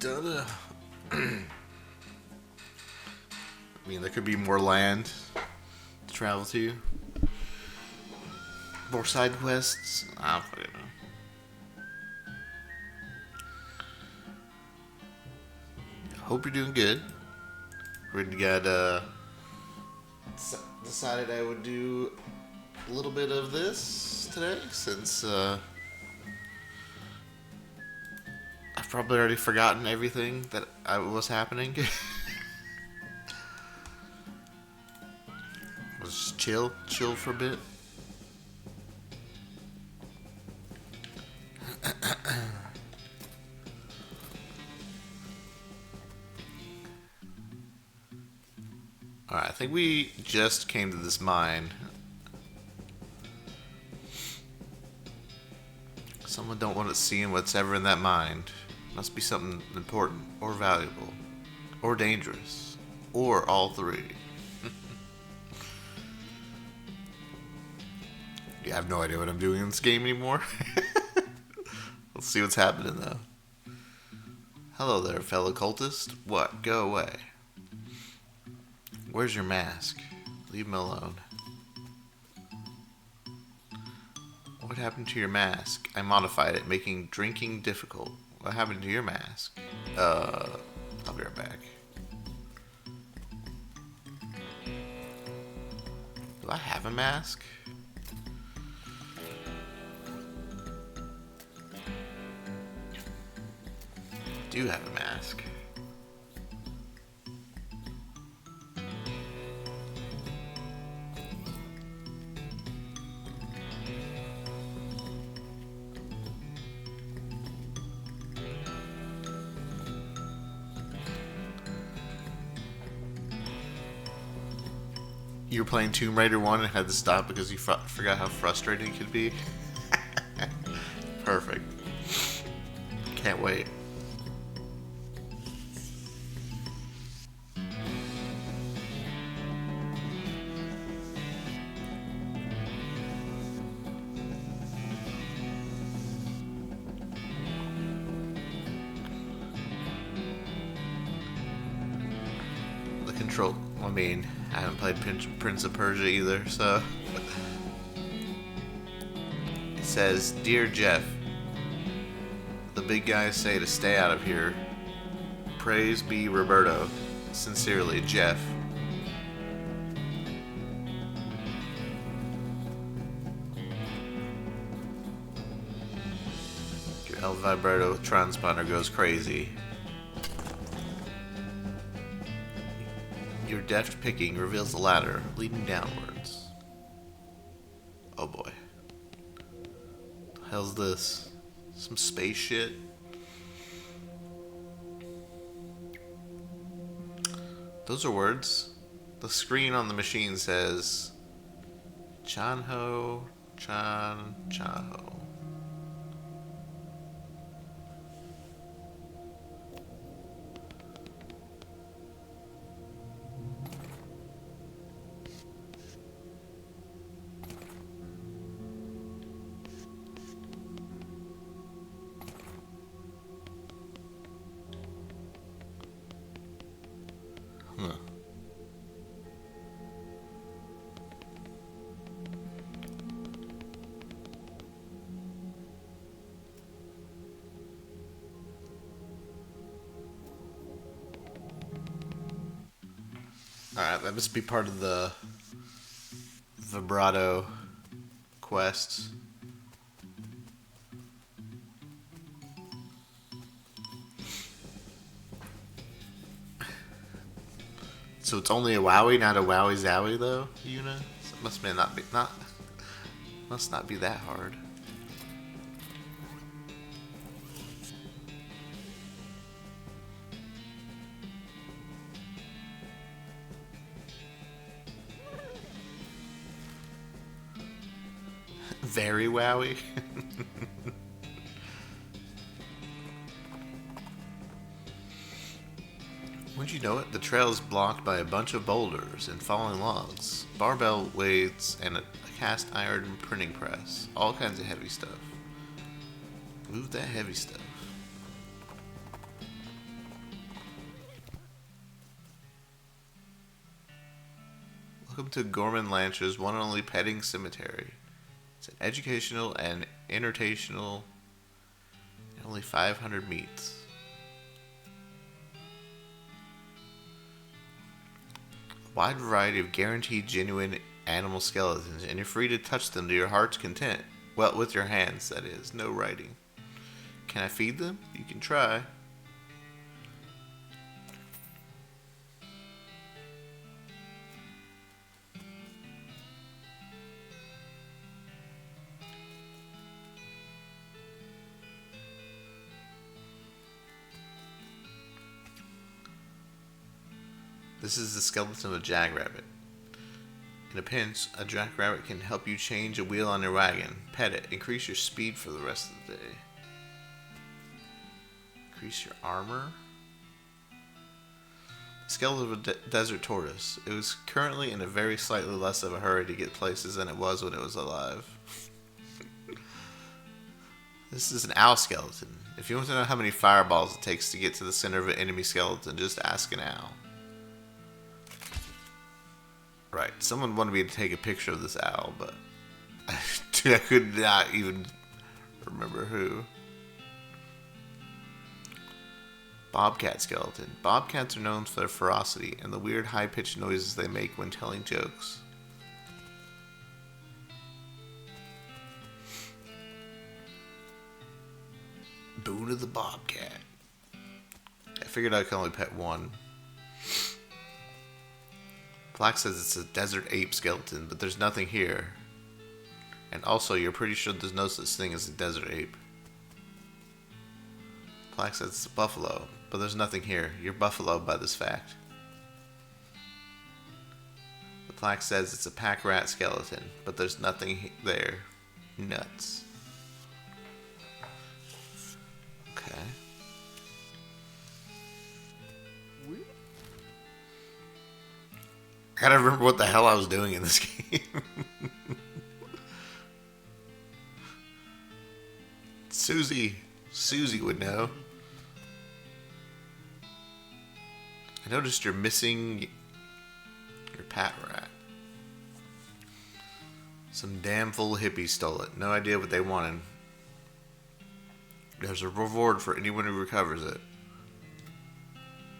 Done. I mean, there could be more land to travel to. More side quests. I don't fucking know. Hope you're doing good. We got decided I would do a little bit of this today since I've probably already forgotten everything that was happening. Let's just chill for a bit. Alright, I think we just came to this mine. Someone don't want to see what's ever in that mine. Must be something important, or valuable, or dangerous, or all three. Yeah, I have no idea what I'm doing in this game anymore. Let's see what's happening though. Hello there, fellow cultist. What? Go away. Where's your mask? Leave him alone. What happened to your mask? I modified it, making drinking difficult. What happened to your mask? I'll be right back. Do I have a mask? I do have a mask. You were playing Tomb Raider 1 and had to stop because you forgot how frustrating it could be? Perfect. Can't wait. The control... I mean, I haven't played Prince of Persia either, so... It says, Dear Jeff, the big guys say to stay out of here. Praise be Roberto. Sincerely, Jeff. Your El Vibrato transponder goes crazy. Your deft picking reveals the ladder leading downwards. Oh boy. What the hell's this? Some space shit? Those are words. The screen on the machine says Chanho, Chanho. Huh. Alright, that must be part of the vibrato quests. So it's only a wowie, not a wowie zowie though, Yuna? So it must not be that hard. Very wowie. Wouldn't you know it? The trail is blocked by a bunch of boulders and falling logs, barbell weights, and a cast iron printing press. All kinds of heavy stuff. Move that heavy stuff. Welcome to Gorman Lancher's one and only petting cemetery. It's an educational and entertainational, and only 500 meats. A wide variety of guaranteed genuine animal skeletons, and you're free to touch them to your heart's content. Well, with your hands, that is. No writing. Can I feed them? You can try. This is the skeleton of a jackrabbit. In a pinch, a jackrabbit can help you change a wheel on your wagon. Pet it. Increase your speed for the rest of the day. Increase your armor. Skeleton of a desert tortoise. It was currently in a very slightly less of a hurry to get places than it was when it was alive. This is an owl skeleton. If you want to know how many fireballs it takes to get to the center of an enemy skeleton, just ask an owl. Right, someone wanted me to take a picture of this owl, but I could not even remember who. Bobcat skeleton. Bobcats are known for their ferocity and the weird high-pitched noises they make when telling jokes. Boone of the Bobcat. I figured I could only pet one. Black says it's a desert ape skeleton, but there's nothing here. And also, you're pretty sure there's no such thing as a desert ape. Black says it's a buffalo, but there's nothing here. You're buffaloed by this fact. The plaque says it's a pack rat skeleton, but there's nothing there. Nuts. Okay. I gotta remember what the hell I was doing in this game. Susie would know. I noticed you're missing your pat rat. Some damn fool hippies stole it. No idea what they wanted. There's a reward for anyone who recovers it.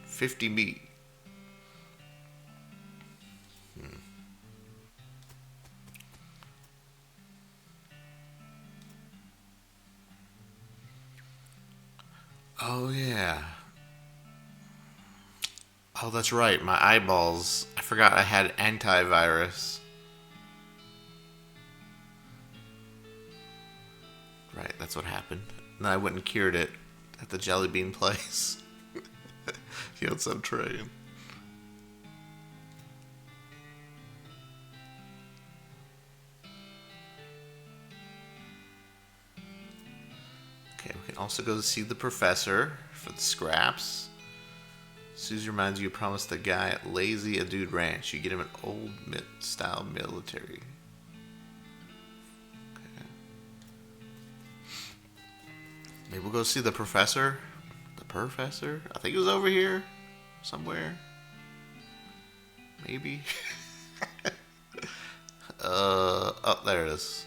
50 meat. Oh, yeah. Oh, that's right. My eyeballs. I forgot I had antivirus. Right, that's what happened. And I went and cured it at the Jelly Bean place. He had some train. Okay, we can also go to see the professor for the scraps. Susie reminds you promised the guy at Lazy a Dude Ranch. You get him an old style military. Okay. Maybe we'll go see the professor. The professor? I think it was over here. Somewhere. Maybe. Oh, there it is.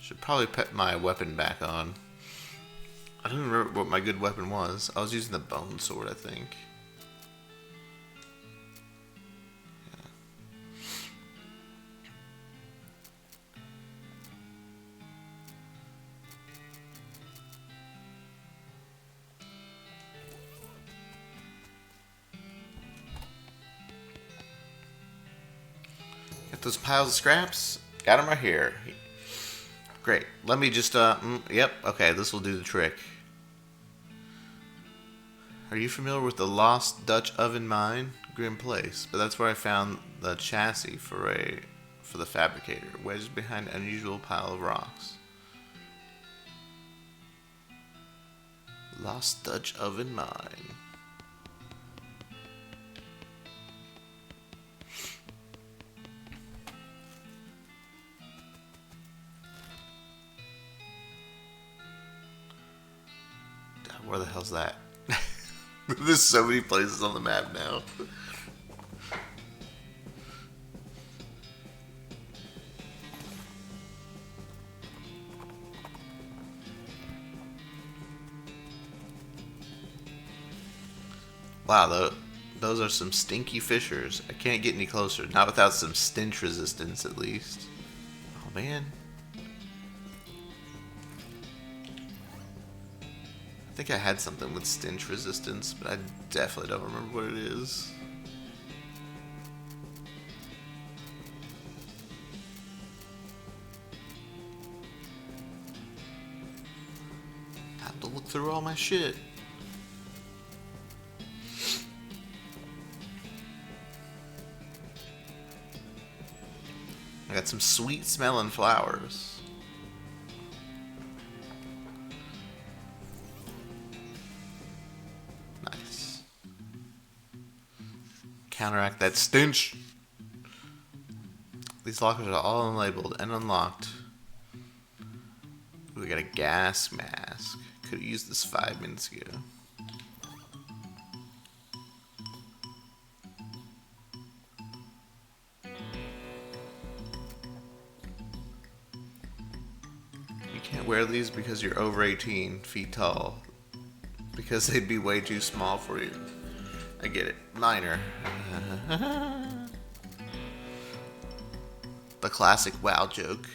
Should probably put my weapon back on. I don't remember what my good weapon was. I was using the bone sword, I think. Get those piles of scraps. Got them right here. Great. Let me just, yep, okay, this will do the trick. Are you familiar with the Lost Dutch Oven Mine? Grim place, but that's where I found the chassis for for the fabricator, wedged behind an unusual pile of rocks. Lost Dutch oven mine. God, where the hell's that? There's so many places on the map now. Wow, those are some stinky fissures. I can't get any closer. Not without some stench resistance, at least. Oh, man. I think I had something with stench resistance, but I definitely don't remember what it is. Have to look through all my shit. I got some sweet smelling flowers. Nice. Counteract that stench. These lockers are all unlabeled and unlocked. We got a gas mask. Could have used this 5 minutes ago. Can't wear these because you're over 18 feet tall. Because they'd be way too small for you. I get it. Minor. The classic WoW joke.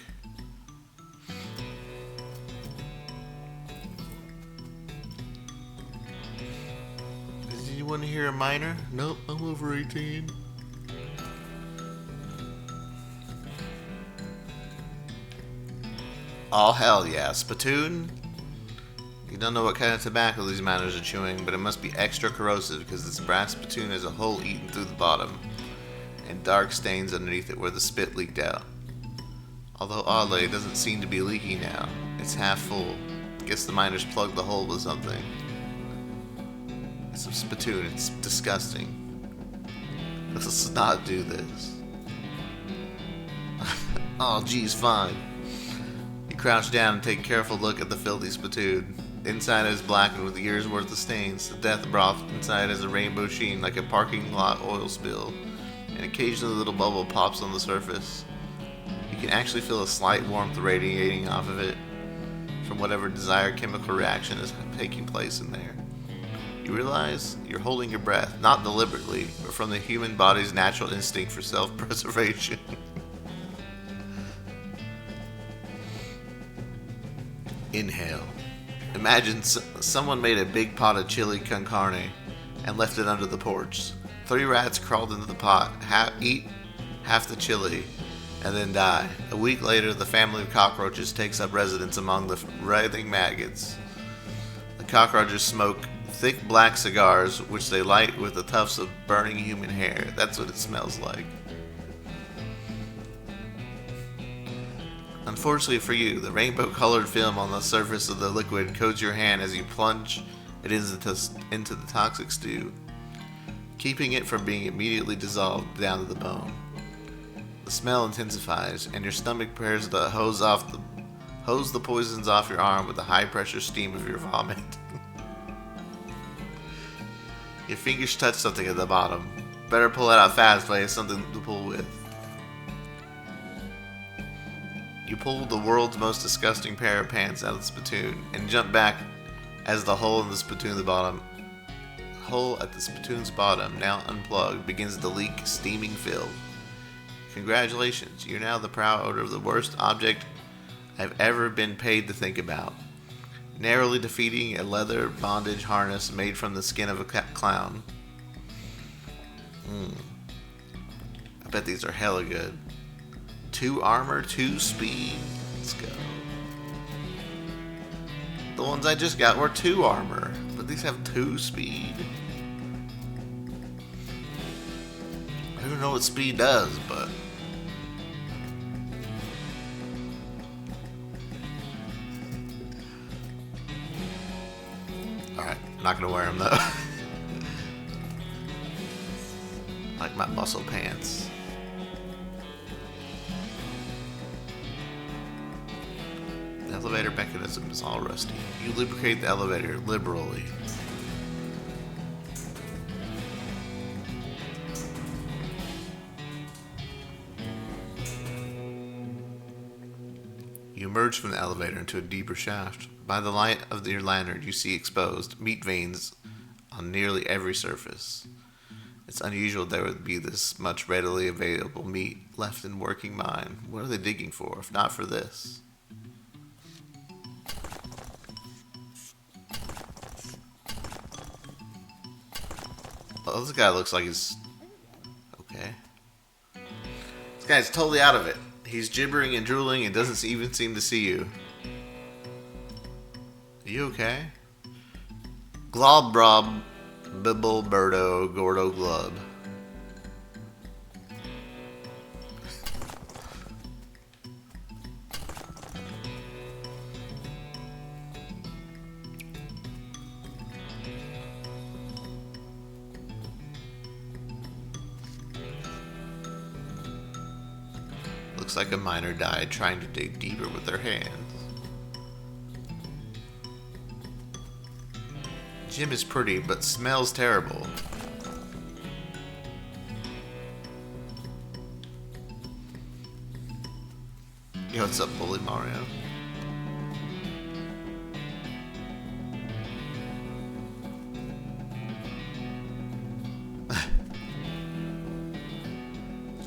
Did you want to hear a minor? Nope, I'm over 18. Oh, hell yeah. Spittoon? You don't know what kind of tobacco these miners are chewing, but it must be extra corrosive because this brass spittoon has a hole eaten through the bottom and dark stains underneath it where the spit leaked out. Although oddly, it doesn't seem to be leaking now. It's half full. Guess the miners plugged the hole with something. It's a spittoon. It's disgusting. Let's not do this. Oh, geez, fine. Crouch down and take a careful look at the filthy spittoon. Inside is blackened with years worth of stains. The death broth inside has a rainbow sheen like a parking lot oil spill. And occasionally a little bubble pops on the surface. You can actually feel a slight warmth radiating off of it from whatever desired chemical reaction is taking place in there. You realize you're holding your breath, not deliberately, but from the human body's natural instinct for self-preservation. Inhale. Imagine someone made a big pot of chili con carne and left it under the porch. 3 rats crawled into the pot, eat half the chili, and then die. A week later, the family of cockroaches takes up residence among the writhing maggots. The cockroaches smoke thick black cigars, which they light with the tufts of burning human hair. That's what it smells like. Unfortunately for you, the rainbow-colored film on the surface of the liquid coats your hand as you plunge it into the toxic stew, keeping it from being immediately dissolved down to the bone. The smell intensifies, and your stomach prepares to hose the poisons off your arm with the high-pressure steam of your vomit. Your fingers touch something at the bottom. Better pull it out fast, but you have something to pull with. You pull the world's most disgusting pair of pants out of the spittoon and jump back as the hole in the spittoon at the bottom. Hole at the spittoon's bottom, now unplugged, begins to leak steaming filth. Congratulations, you're now the proud owner of the worst object I've ever been paid to think about. Narrowly defeating a leather bondage harness made from the skin of a clown. I bet these are hella good. 2 armor, 2 speed. Let's go. The ones I just got were 2 armor, but these have 2 speed. I don't know what speed does, but not gonna wear them though. Like my muscle pants. The elevator mechanism is all rusty. You lubricate the elevator liberally. You emerge from the elevator into a deeper shaft. By the light of your lantern, you see exposed meat veins on nearly every surface. It's unusual there would be this much readily available meat left in working mine. What are they digging for, if not for this? Well, this guy looks like he's... okay. This guy's totally out of it. He's gibbering and drooling and doesn't even seem to see you. Are you okay? Globrob Bibble Birdo Gordo Glub. Looks like a miner died trying to dig deeper with their hands. Jim is pretty, but smells terrible. Yo, what's up, Bully Mario?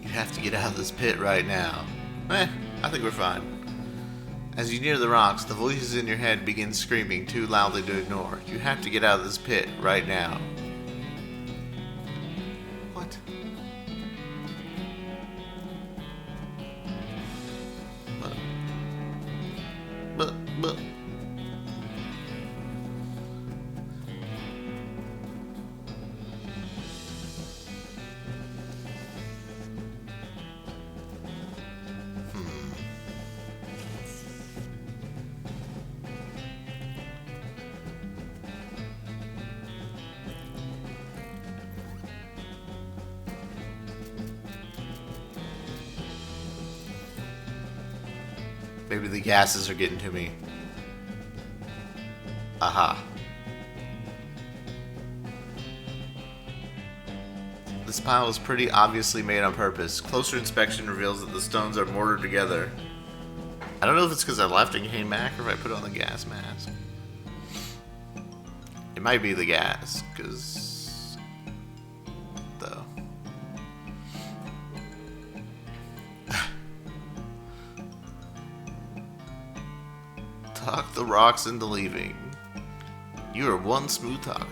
You have to get out of this pit right now. I think we're fine. As you near the rocks, the voices in your head begin screaming too loudly to ignore. You have to get out of this pit right now. What? But. Maybe the gases are getting to me. Aha. This pile is pretty obviously made on purpose. Closer inspection reveals that the stones are mortared together. I don't know if it's because I left and came back or if I put on the gas mask. It might be the gas, because... though. Talk the rocks into leaving. You are one smooth talker.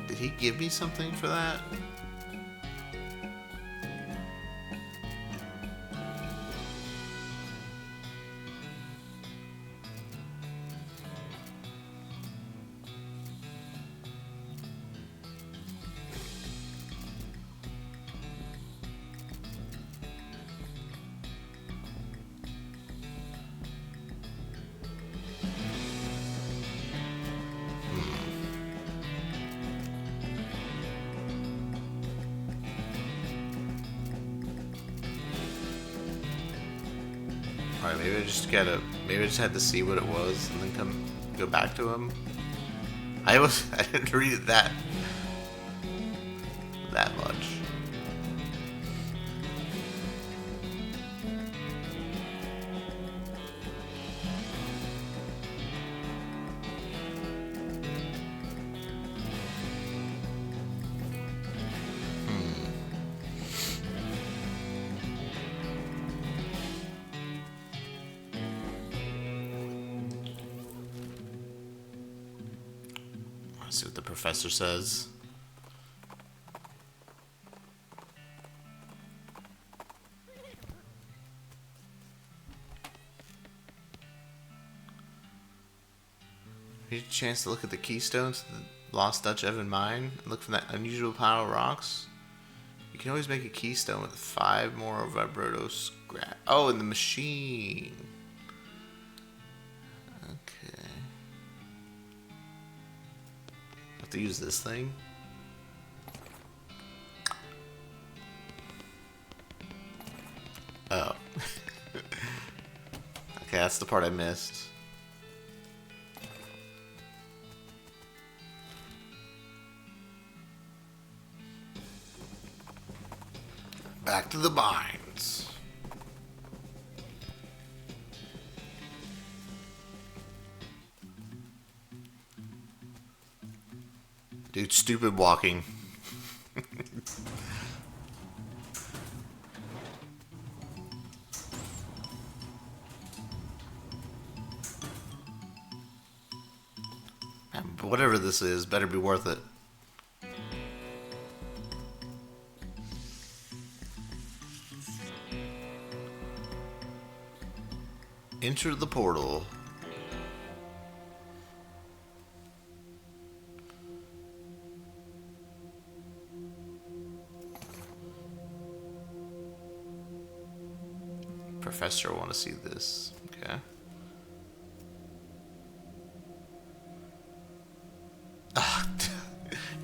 Did he give me something for that? Alright, maybe I just had to see what it was and then go back to him. I didn't read it that much. See what the professor says. Here's a chance to look at the keystones to the Lost Dutch Evan mine and look for that unusual pile of rocks. can always make a keystone with 5 more vibroto scrap. Oh, in the machine. Okay. Have to use this thing. Oh. Okay, that's the part I missed. Back to the mines. Dude, stupid walking. Whatever this is, better be worth it. Enter the portal. Professor, I want to see this. Okay.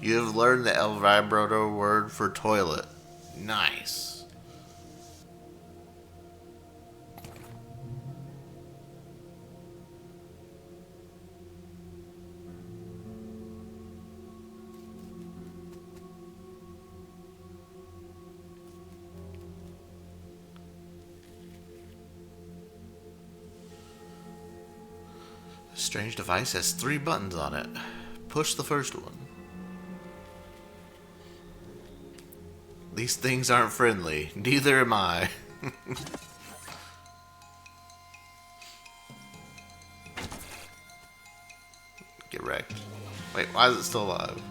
You have learned the El Vibroto word for toilet. Nice. The strange device has 3 buttons on it. Push the first one. These things aren't friendly. Neither am I. Get wrecked. Wait, why is it still alive?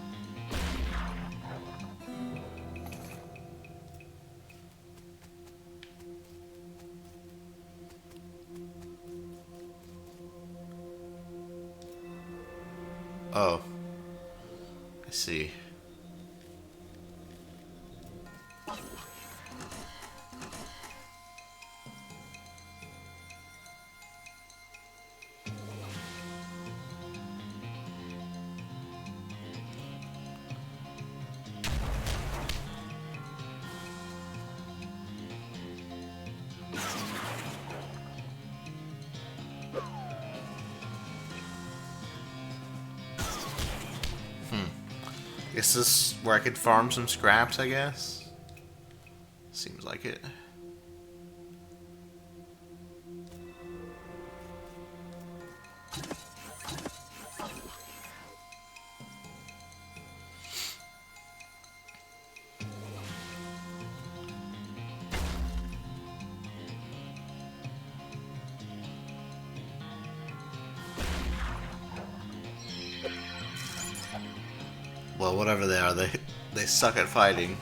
Oh. I see. Is this where I could farm some scraps, I guess? Seems like it. Well, whatever they are, they suck at fighting.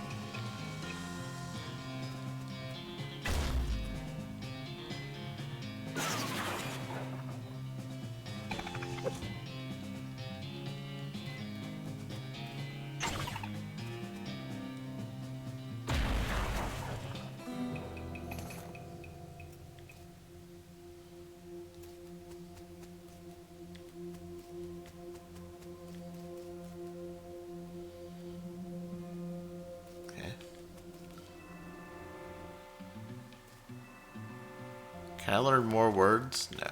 Can I learn more words? No.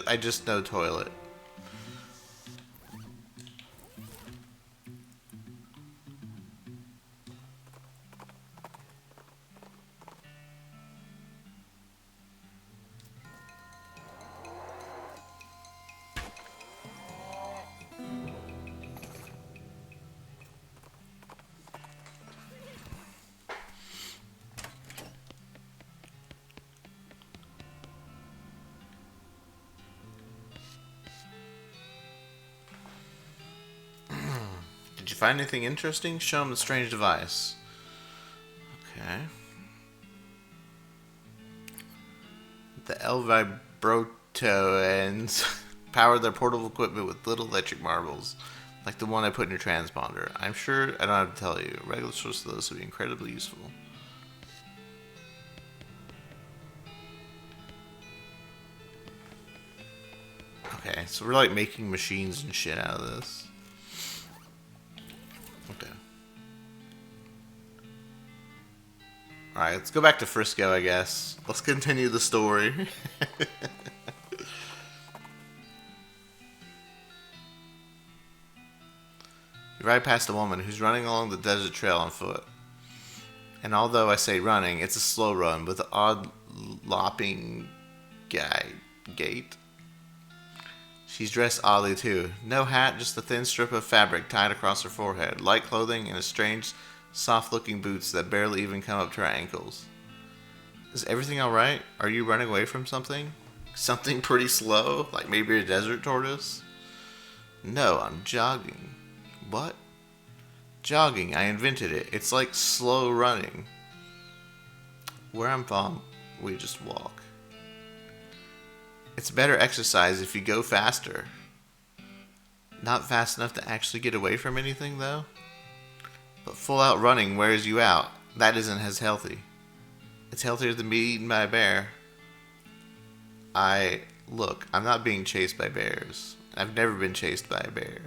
I just know toilet. Did you find anything interesting? Show him the strange device. Okay. The El Vibrotoans power their portable equipment with little electric marbles. Like the one I put in your transponder. I'm sure I don't have to tell you. Regular source of those would be incredibly useful. Okay, so we're like making machines and shit out of this. Okay. Alright, let's go back to Frisco, I guess. Let's continue the story. You ride past a woman who's running along the desert trail on foot. And although I say running, it's a slow run with an odd lopping gait. She's dressed oddly too. No hat, just a thin strip of fabric tied across her forehead. Light clothing and a strange, soft-looking boots that barely even come up to her ankles. Is everything alright? Are you running away from something? Something pretty slow? Like maybe a desert tortoise? No, I'm jogging. What? Jogging. I invented it. It's like slow running. Where I'm from, we just walk. It's better exercise if you go faster. Not fast enough to actually get away from anything, though? But full out running wears you out. That isn't as healthy. It's healthier than being eaten by a bear. Look, I'm not being chased by bears. I've never been chased by a bear.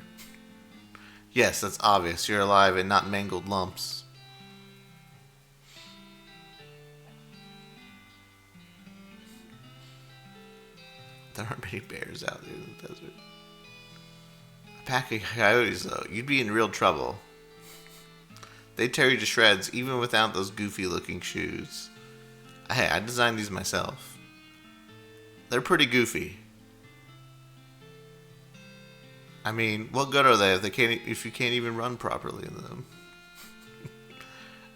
Yes, that's obvious. You're alive and not mangled lumps. There aren't many bears out there in the desert. A pack of coyotes, though, you'd be in real trouble. They'd tear you to shreds even without those goofy-looking shoes. Hey, I designed these myself. They're pretty goofy. I mean, what good are they if you can't even run properly in them?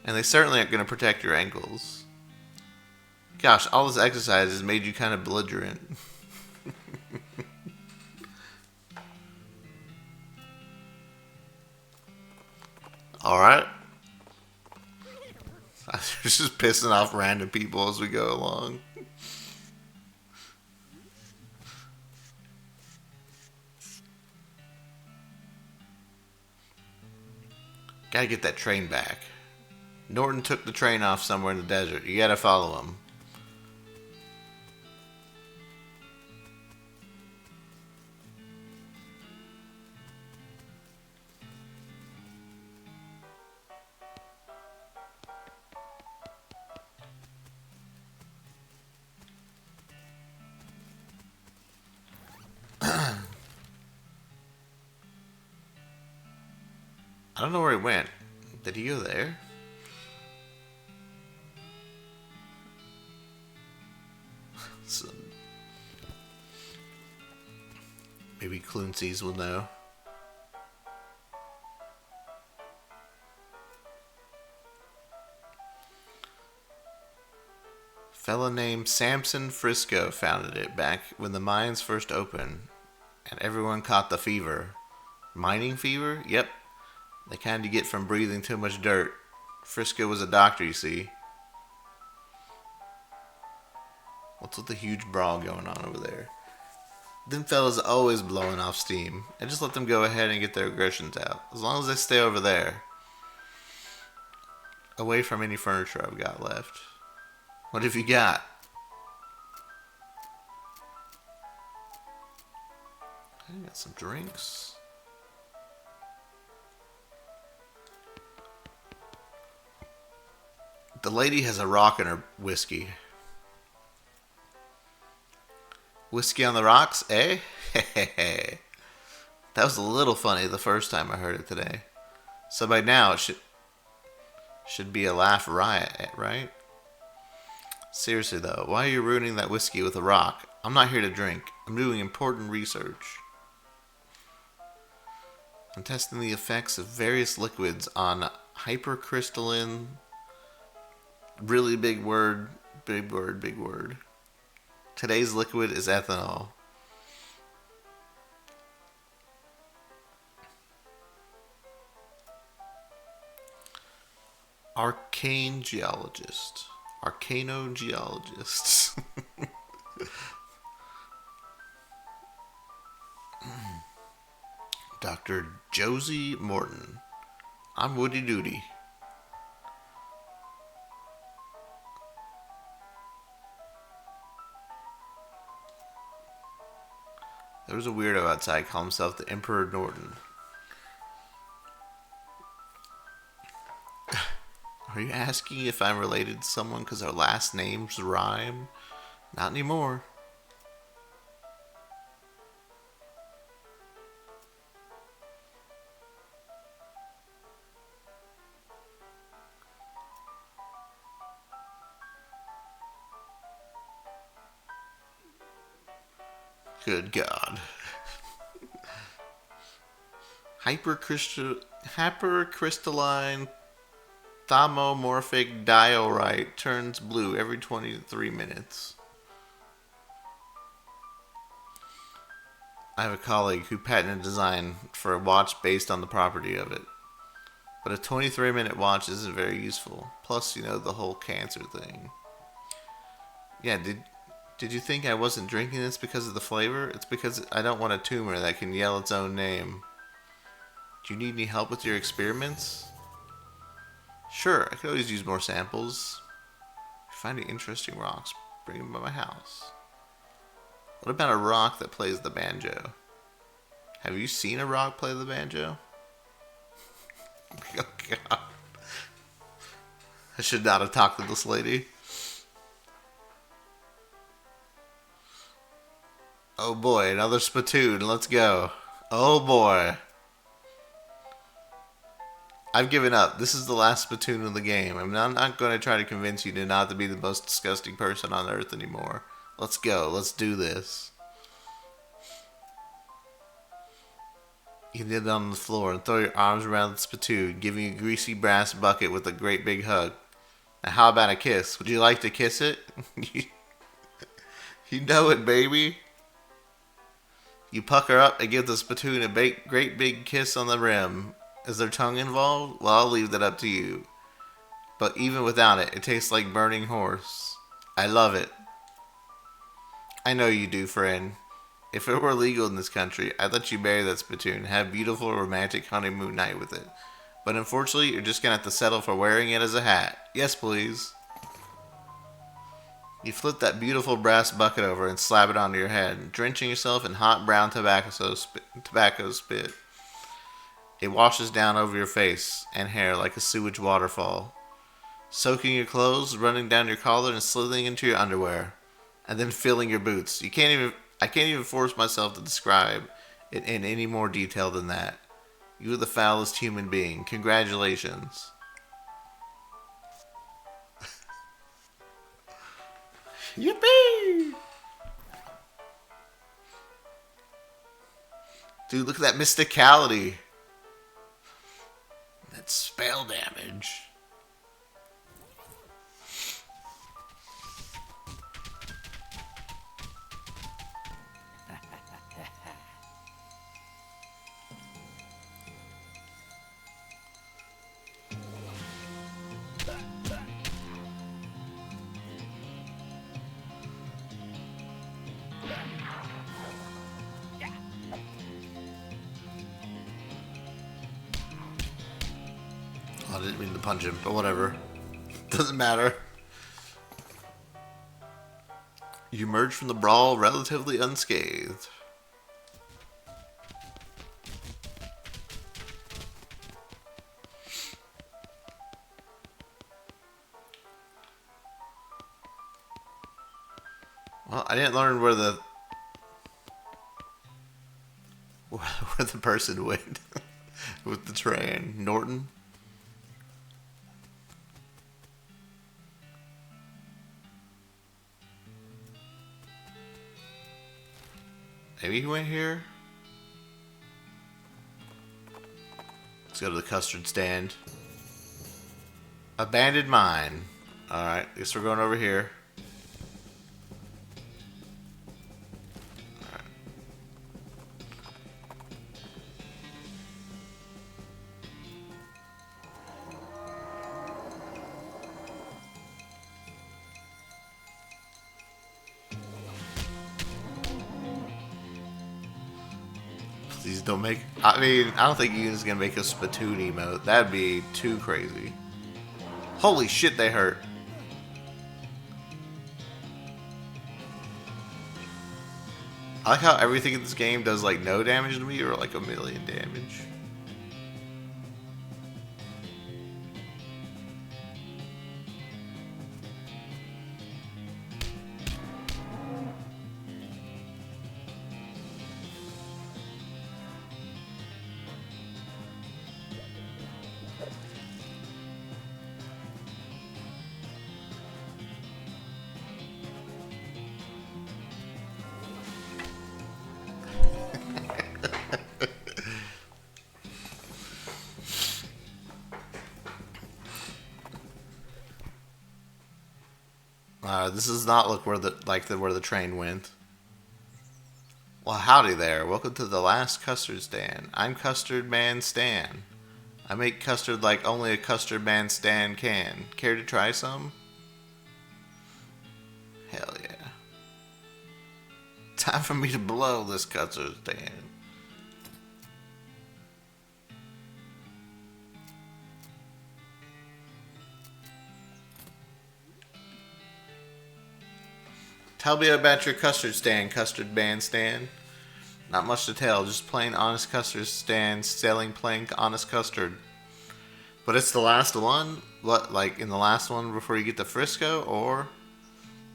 And they certainly aren't going to protect your ankles. Gosh, all this exercise has made you kind of belligerent. Alright. I was just pissing off random people as we go along. Gotta get that train back. Norton took the train off somewhere in the desert. You gotta follow him. I don't know where he went. Did he go there? So, maybe Cluncy's will know. Fella named Samson Frisco founded it back when the mines first opened, and everyone caught the fever. Mining fever? Yep. The kind you get from breathing too much dirt. Frisco was a doctor, you see. What's with the huge brawl going on over there? Them fellas are always blowing off steam. I just let them go ahead and get their aggressions out. As long as they stay over there. Away from any furniture I've got left. What have you got? I got some drinks. The lady has a rock in her whiskey. Whiskey on the rocks, eh? That was a little funny the first time I heard it today. So by now it should be a laugh riot, right? Seriously though, why are you ruining that whiskey with a rock? I'm not here to drink. I'm doing important research. I'm testing the effects of various liquids on hypercrystalline... Really big word, big word, big word. Today's liquid is ethanol. Arcane geologist. Arcanogeologist. Dr. Josie Morton. I'm Woody Doody. There was a weirdo outside called himself the Emperor Norton. Are you asking if I'm related to someone because our last names rhyme? Not anymore. Good God. Hypercrystalline thauomorphic diorite turns blue every 23 minutes. I have a colleague who patented a design for a watch based on the property of it. But a 23-minute watch isn't very useful. Plus, the whole cancer thing. Yeah, did you think I wasn't drinking this because of the flavor? It's because I don't want a tumor that can yell its own name. Do you need any help with your experiments? Sure, I could always use more samples. If you find any interesting rocks, bring them by my house. What about a rock that plays the banjo? Have you seen a rock play the banjo? Oh, God. I should not have talked to this lady. Oh boy, another spittoon. Let's go. Oh boy. I've given up. This is the last spittoon of the game. I'm not going to try to convince you to not to be the most disgusting person on earth anymore. Let's go. Let's do this. You kneel down on the floor and throw your arms around the spittoon, giving a greasy brass bucket with a great big hug. Now, how about a kiss? Would you like to kiss it? You know it, baby. You pucker up and give the spittoon a great big kiss on the rim. Is there tongue involved? Well, I'll leave that up to you. But even without it, it tastes like burning horse. I love it. I know you do, friend. If it were legal in this country, I'd let you marry that spittoon and have a beautiful romantic honeymoon night with it. But unfortunately, you're just going to have to settle for wearing it as a hat. Yes, please. You flip that beautiful brass bucket over and slap it onto your head, drenching yourself in hot brown tobacco spit. It washes down over your face and hair like a sewage waterfall, soaking your clothes, running down your collar, and slithing into your underwear, and then filling your boots. I can't even force myself to describe it in any more detail than that. You are the foulest human being. Congratulations. Yippee! Dude, look at that mysticality. That spell damage. I didn't mean to punch him, but whatever. Doesn't matter. You emerge from the brawl relatively unscathed. Well, I didn't learn where the person went with the train. Norton. Maybe he went here. Let's go to the custard stand. Abandoned mine. Alright, guess we're going over here. Alright. These don't make. I mean, I don't think Ian's gonna make a Splatoon emote. That'd be too crazy. Holy shit, they hurt. I like how everything in this game does like no damage to me or like a million damage. This does not look where where the train went. Well, howdy there. Welcome to the last custard stand. I'm Custard Man Stan. I make custard like only a custard man Stan can. Care to try some? Hell yeah. Time for me to blow this custard stand. Tell me about your custard stand, Custard Man Stand. Not much to tell, just plain honest custard stand selling plain honest custard. But it's the last one? What, like in the last one before you get to Frisco? Or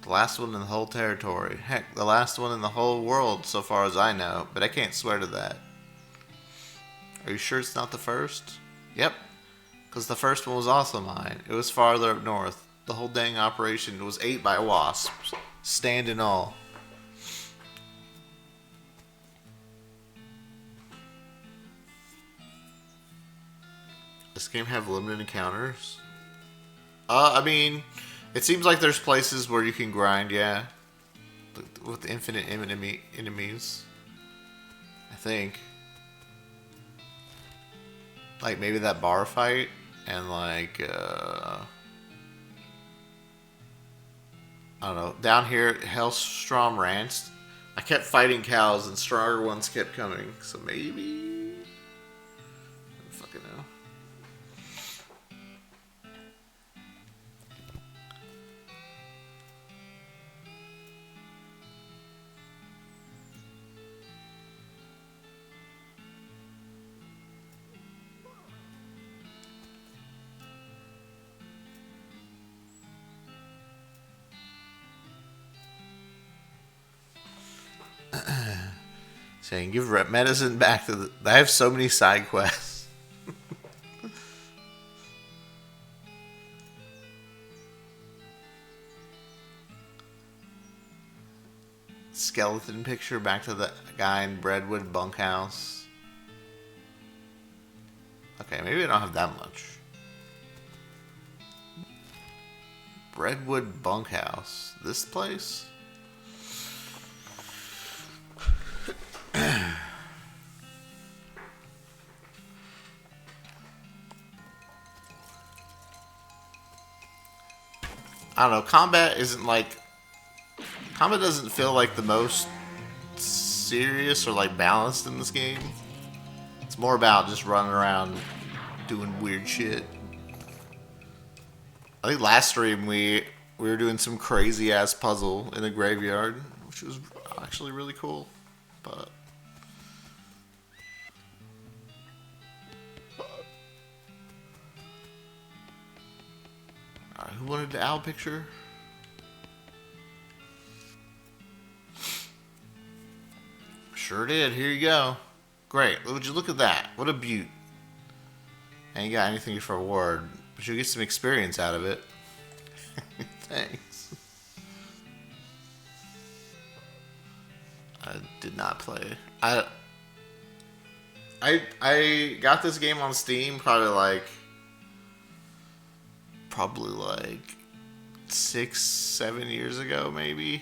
the last one in the whole territory? Heck, the last one in the whole world so far as I know, but I can't swear to that. Are you sure it's not the first? Yep, because the first one was also mine. It was farther up north. The whole dang operation was ate by wasps. Stand and all. Does this game have limited encounters? I mean, it seems like there's places where you can grind, yeah. With infinite enemies. I think. Like maybe that bar fight and like, I don't know. Down here at Hellstrom Ranch, I kept fighting cows and stronger ones kept coming. So maybe... I don't fucking know. Saying, give medicine back to the... I have so many side quests. Skeleton picture back to the guy in Breadwood Bunkhouse. Okay, maybe I don't have that much. Breadwood Bunkhouse. This place? I don't know, combat isn't like... Combat doesn't feel like the most serious or like balanced in this game. It's more about just running around doing weird shit. I think last stream we were doing some crazy ass puzzle in a graveyard, which was actually really cool. But... who wanted the owl picture? Sure did. Here you go. Great. Would you look at that? What a beaut. Ain't got anything for reward, but you'll get some experience out of it. Thanks. I did not play. I got this game on Steam probably like 6-7 years ago, maybe.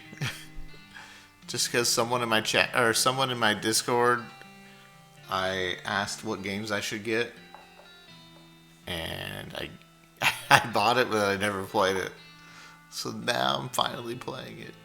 Just because someone in my chat or someone in my Discord, I asked what games I should get, and I bought it, but I never played it. So now I'm finally playing it.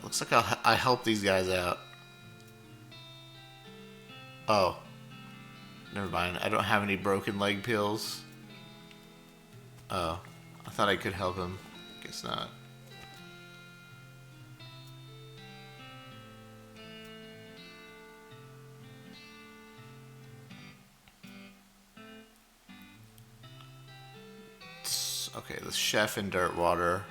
Looks like I help these guys out. Oh. Never mind. I don't have any broken leg pills. Oh. I thought I could help him. Guess not. Okay, the chef in Dirtwater.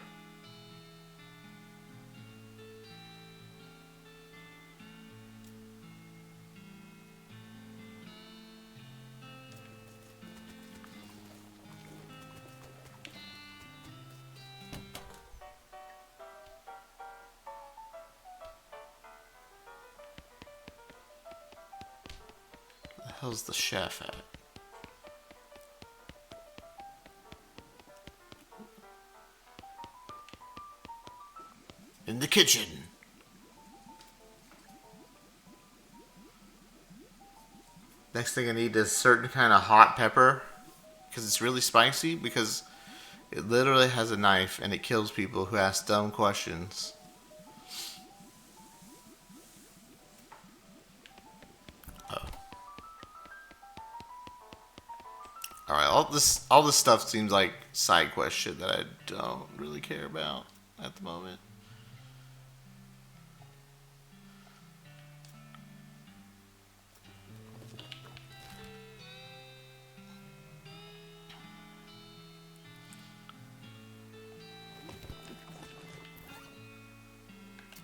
Where the hell's the chef at? In the kitchen. Next thing I need is a certain kind of hot pepper. Because it's really spicy. Because it literally has a knife and it kills people who ask dumb questions. Oh. Alright, all this stuff seems like side quest shit that I don't really care about at the moment.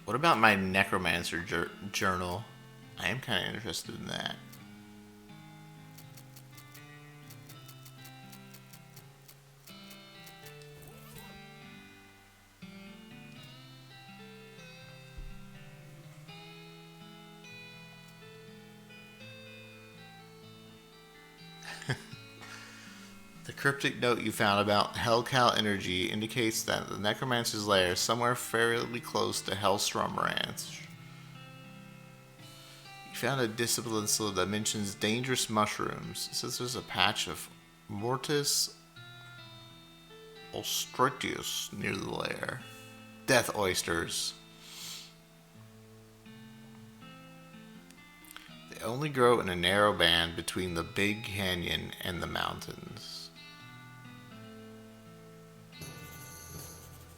What about my necromancer journal? I am kind of interested in that. The cryptic note you found about Hellcow energy indicates that the necromancer's lair is somewhere fairly close to Hellstrom Ranch. You found a discipline slip that mentions dangerous mushrooms. It says there's a patch of Mortis Ostritius near the lair. Death oysters. They only grow in a narrow band between the big canyon and the mountains.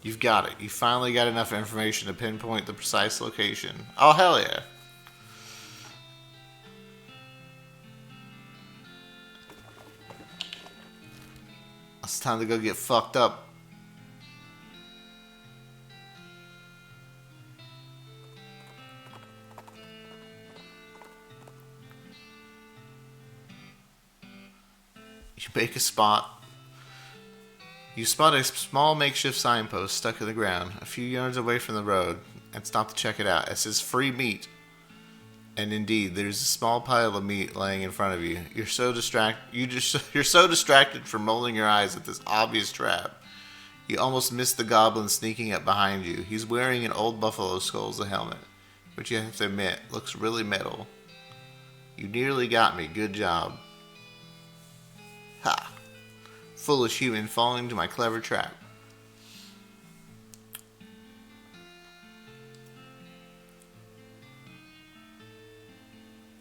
You've got it. You finally got enough information to pinpoint the precise location. Oh, hell yeah. It's time to go get fucked up. You make a spot. You spot a small makeshift signpost stuck in the ground a few yards away from the road and stop to check it out. It says free meat. And indeed, there's a small pile of meat laying in front of you. You're so distracted from rolling your eyes at this obvious trap. You almost miss the goblin sneaking up behind you. He's wearing an old buffalo skull as a helmet, which you have to admit looks really metal. You nearly got me. Good job. Ha! Foolish human falling into my clever trap.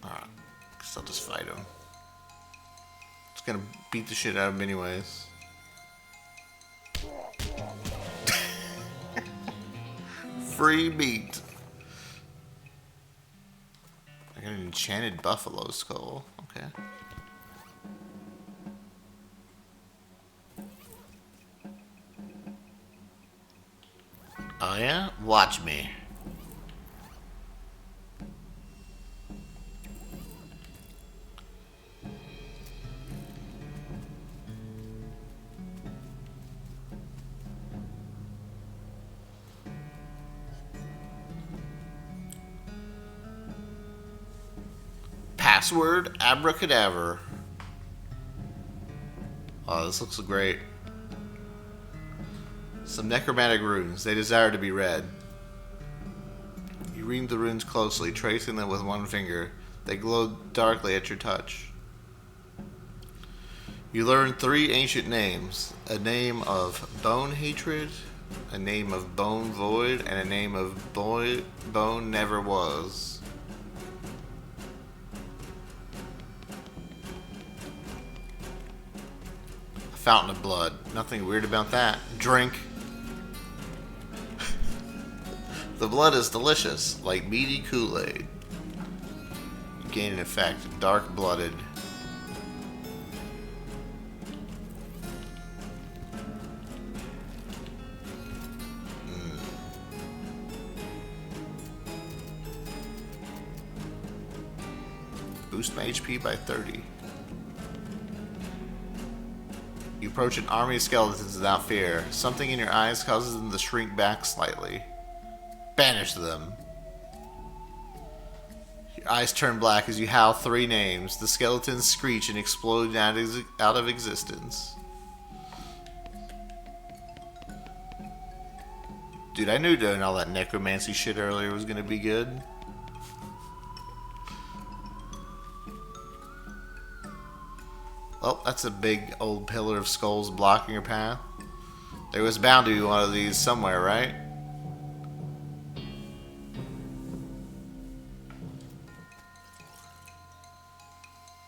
Alright, guess I'll just fight him. Just gonna beat the shit out of him anyways. Free meat. I got an enchanted buffalo skull. Okay. Oh yeah? Watch me. Password abracadabra. Oh, this looks great. Some necromantic runes. They desire to be read. You read the runes closely, tracing them with one finger. They glow darkly at your touch. You learn 3 ancient names. A name of bone hatred, A name of Bone Void, and a name of Bone Never Was. A fountain of blood. Nothing weird about that. Drink. The blood is delicious, like meaty Kool-Aid. You gain an effect. Dark-blooded. Boost my HP by 30. You approach an army of skeletons without fear. Something in your eyes causes them to shrink back slightly. Banish them. Your eyes turn black as you howl 3 names. The skeletons screech and explode out of existence. Dude, I knew doing all that necromancy shit earlier was gonna be good. Oh, that's a big old pillar of skulls blocking your path. There was bound to be one of these somewhere, right?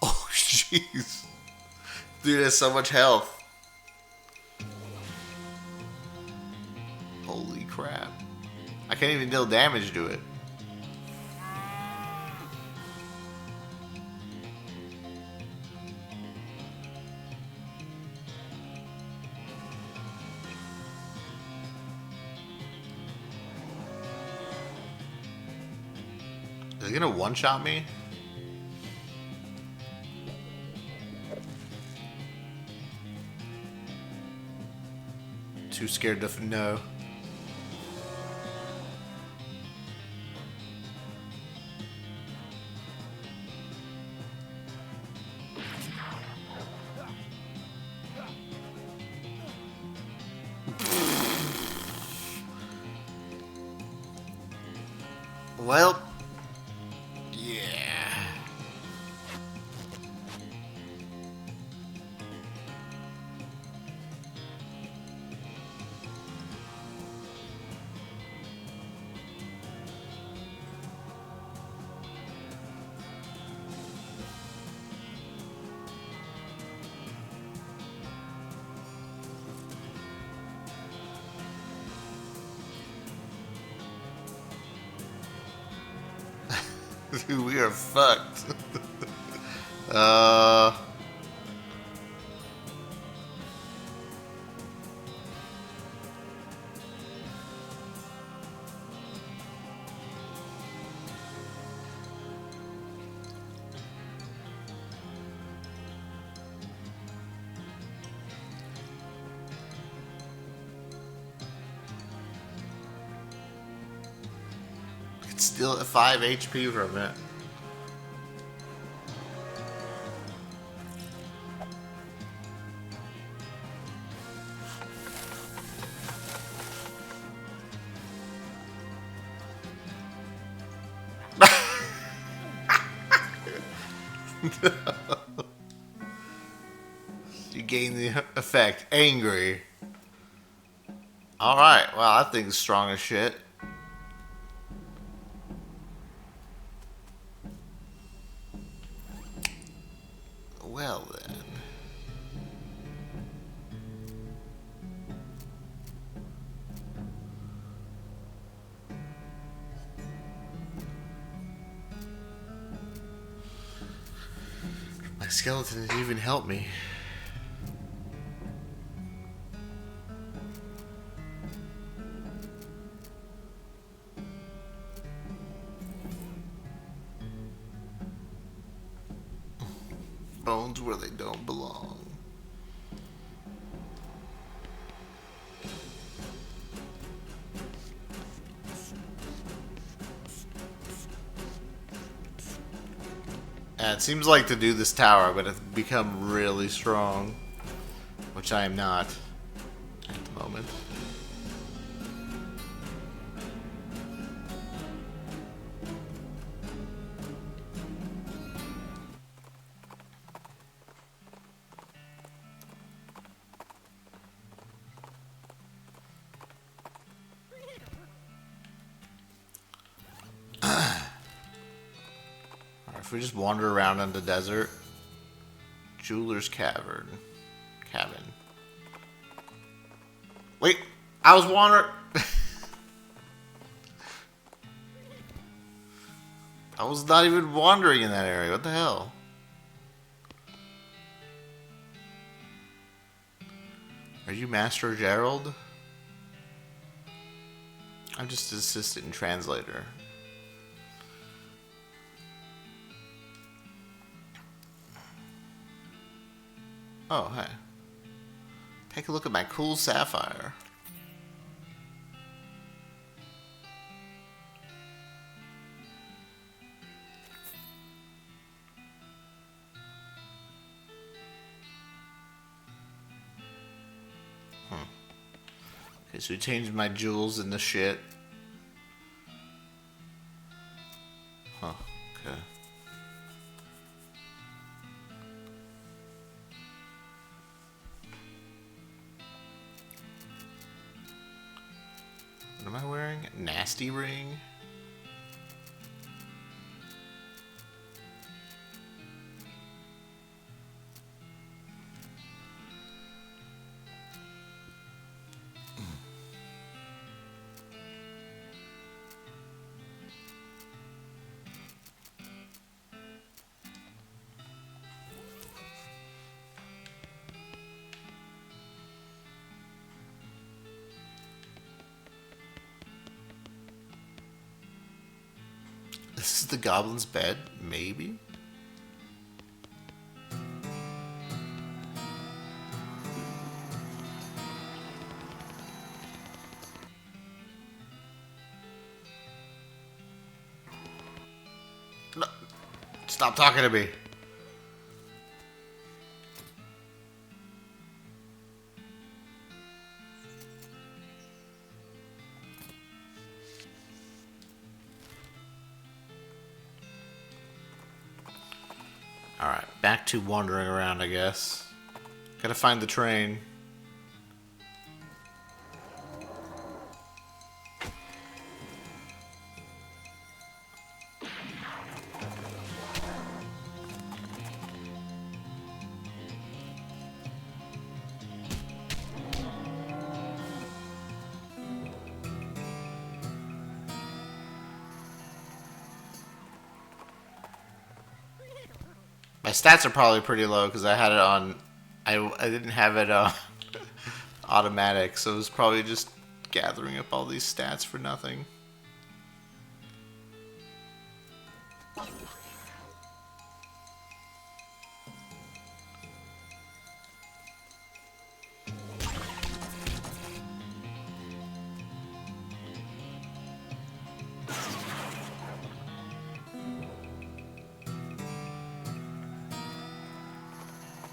Oh, jeez. Dude, has so much health. Holy crap. I can't even deal damage to it. Is it gonna one-shot me? Too scared to know. Well, yeah. Dude, we are fucked. It's still at 5 HP from it. You gain the effect. Angry. Alright, well, that thing's strong as shit. Well, then. My skeleton didn't even help me. Bones where they don't belong. It seems like to do this tower, but it's become really strong, which I am not at the moment. If we just wander around in the desert. Jeweler's Cabin. Wait, I was wandering. I was not even wandering in that area. What the hell? Are you Master Gerald? I'm just an assistant and translator. Oh, hey. Take a look at my cool sapphire. Okay, so we changed my jewels into shit. Huh, okay. What am I wearing? Nasty ring? This is the goblin's bed? Maybe? No. Stop talking to me. Alright, back to wandering around, I guess. Gotta find the train. My stats are probably pretty low because I had it on. I didn't have it automatic, so it was probably just gathering up all these stats for nothing.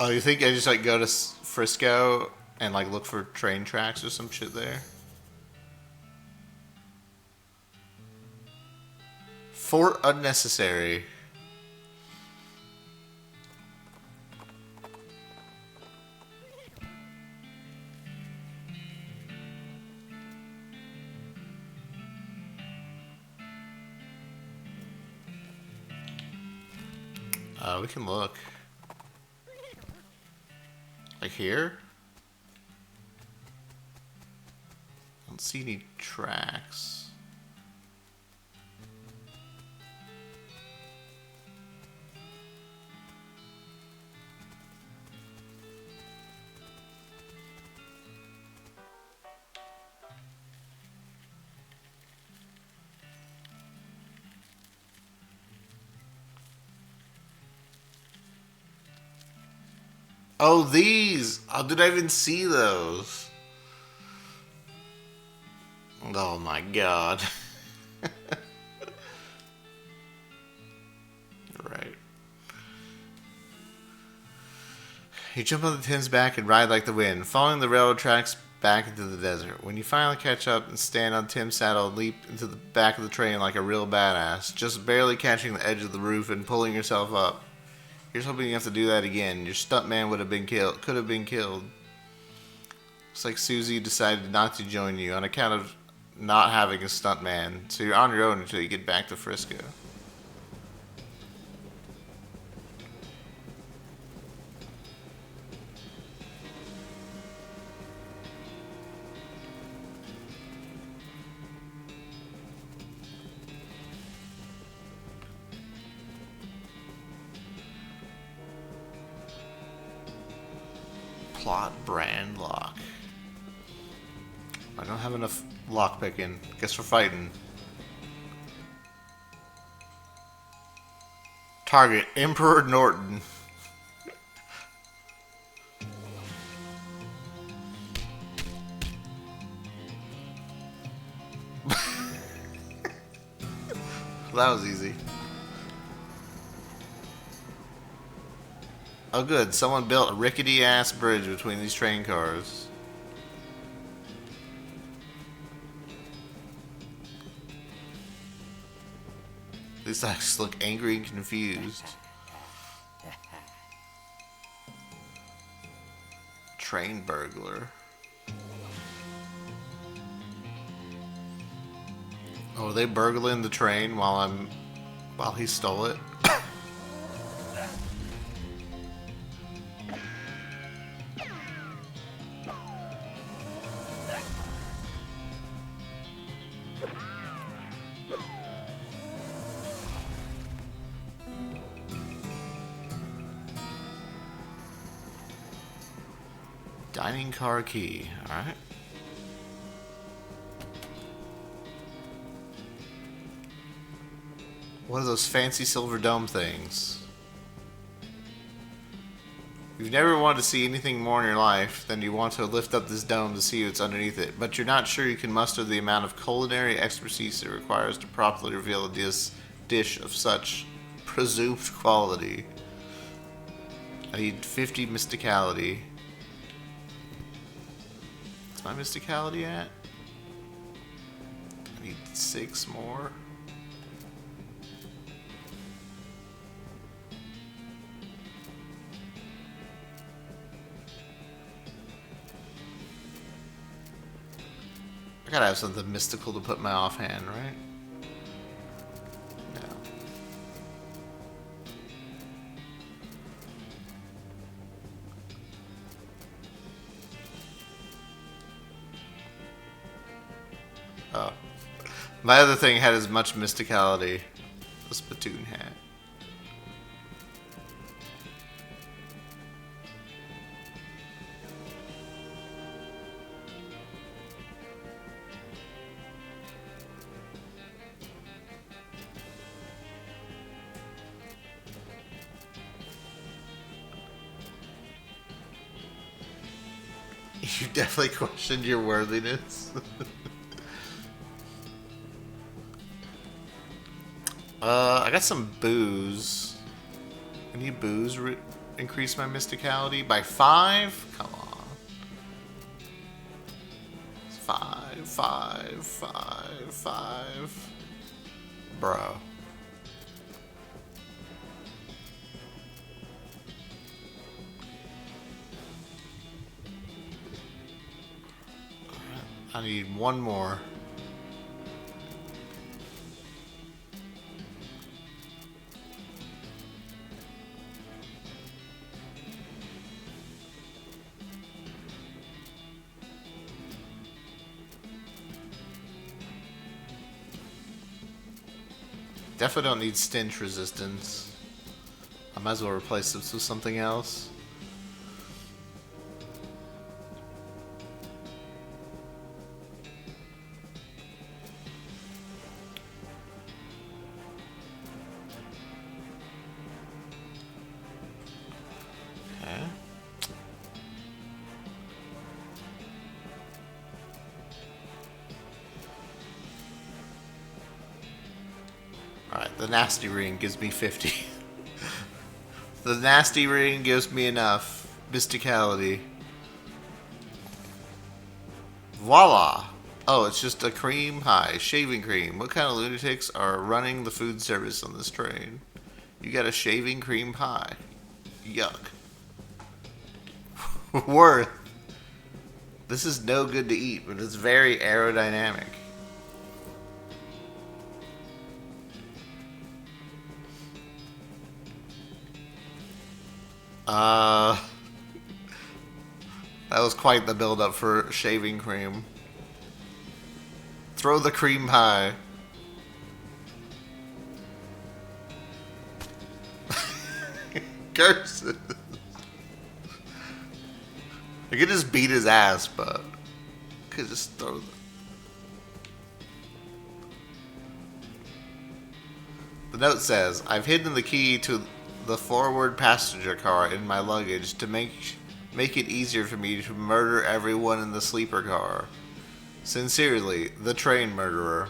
Oh, you think I just like go to Frisco and like look for train tracks or some shit there? Fort unnecessary. We can look. Like here? I don't see any tracks. Oh, these! Oh, did I even see those? Oh my god. Right. You jump on the Tim's back and ride like the wind, following the railroad tracks back into the desert. When you finally catch up and stand on Tim's saddle and leap into the back of the train like a real badass, just barely catching the edge of the roof and pulling yourself up. Here's hoping you have to do that again. Your stuntman would have been killed. Could have been killed. Looks like Susie decided not to join you on account of not having a stuntman. So you're on your own until you get back to Frisco. Plot brand lock. I don't have enough lock picking. Guess we're fighting. Target Emperor Norton. That was easy. Oh good, someone built a rickety ass bridge between these train cars. These guys look angry and confused. Train burglar. Oh, are they burgling the train while he stole it? Dining car key, alright. What are those fancy silver dome things? You've never wanted to see anything more in your life than you want to lift up this dome to see what's underneath it, but you're not sure you can muster the amount of culinary expertise it requires to properly reveal a dish of such presumed quality. I need 50 mysticality. What's my mysticality at? I need 6 more. I gotta have something mystical to put in my offhand, right? No. Oh. My other thing had as much mysticality. The spittoon hat. You definitely questioned your worthiness. I got some booze. Any booze increase my mysticality by 5? Come on. 5, 5, 5, 5. Bro. I need one more. Definitely don't need stench resistance. I might as well replace this with something else. Okay. Alright, the nasty ring gives me 50. The nasty ring gives me enough mysticality. Voila! Oh, it's just a cream pie, shaving cream. What kind of lunatics are running the food service on this train? You got a shaving cream pie. Yuck. Worth. This is no good to eat, but it's very aerodynamic. That was quite the build-up for shaving cream. Throw the cream pie. Curses. I could just beat his ass, but I could just throw the note says, I've hidden the key to the forward passenger car in my luggage to make it easier for me to murder everyone in the sleeper car. Sincerely, the train murderer.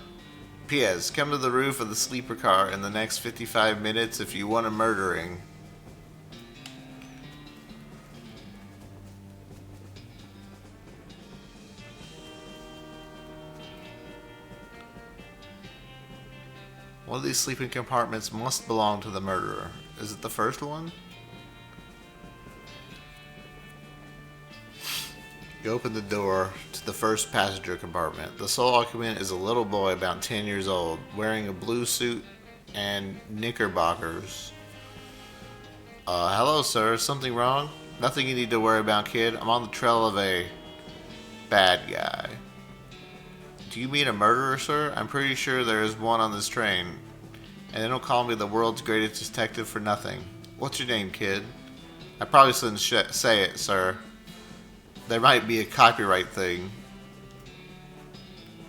P.S. Come to the roof of the sleeper car in the next 55 minutes if you want a murdering. One of these sleeping compartments must belong to the murderer. Is it the first one? You open the door to the first passenger compartment. The sole occupant is a little boy about 10 years old, wearing a blue suit and knickerbockers. Hello, sir. Something wrong? Nothing you need to worry about, kid. I'm on the trail of a bad guy. Do you mean a murderer, sir? I'm pretty sure there is one on this train. And they don't call me the world's greatest detective for nothing. What's your name, kid? I probably shouldn't say it, sir. There might be a copyright thing.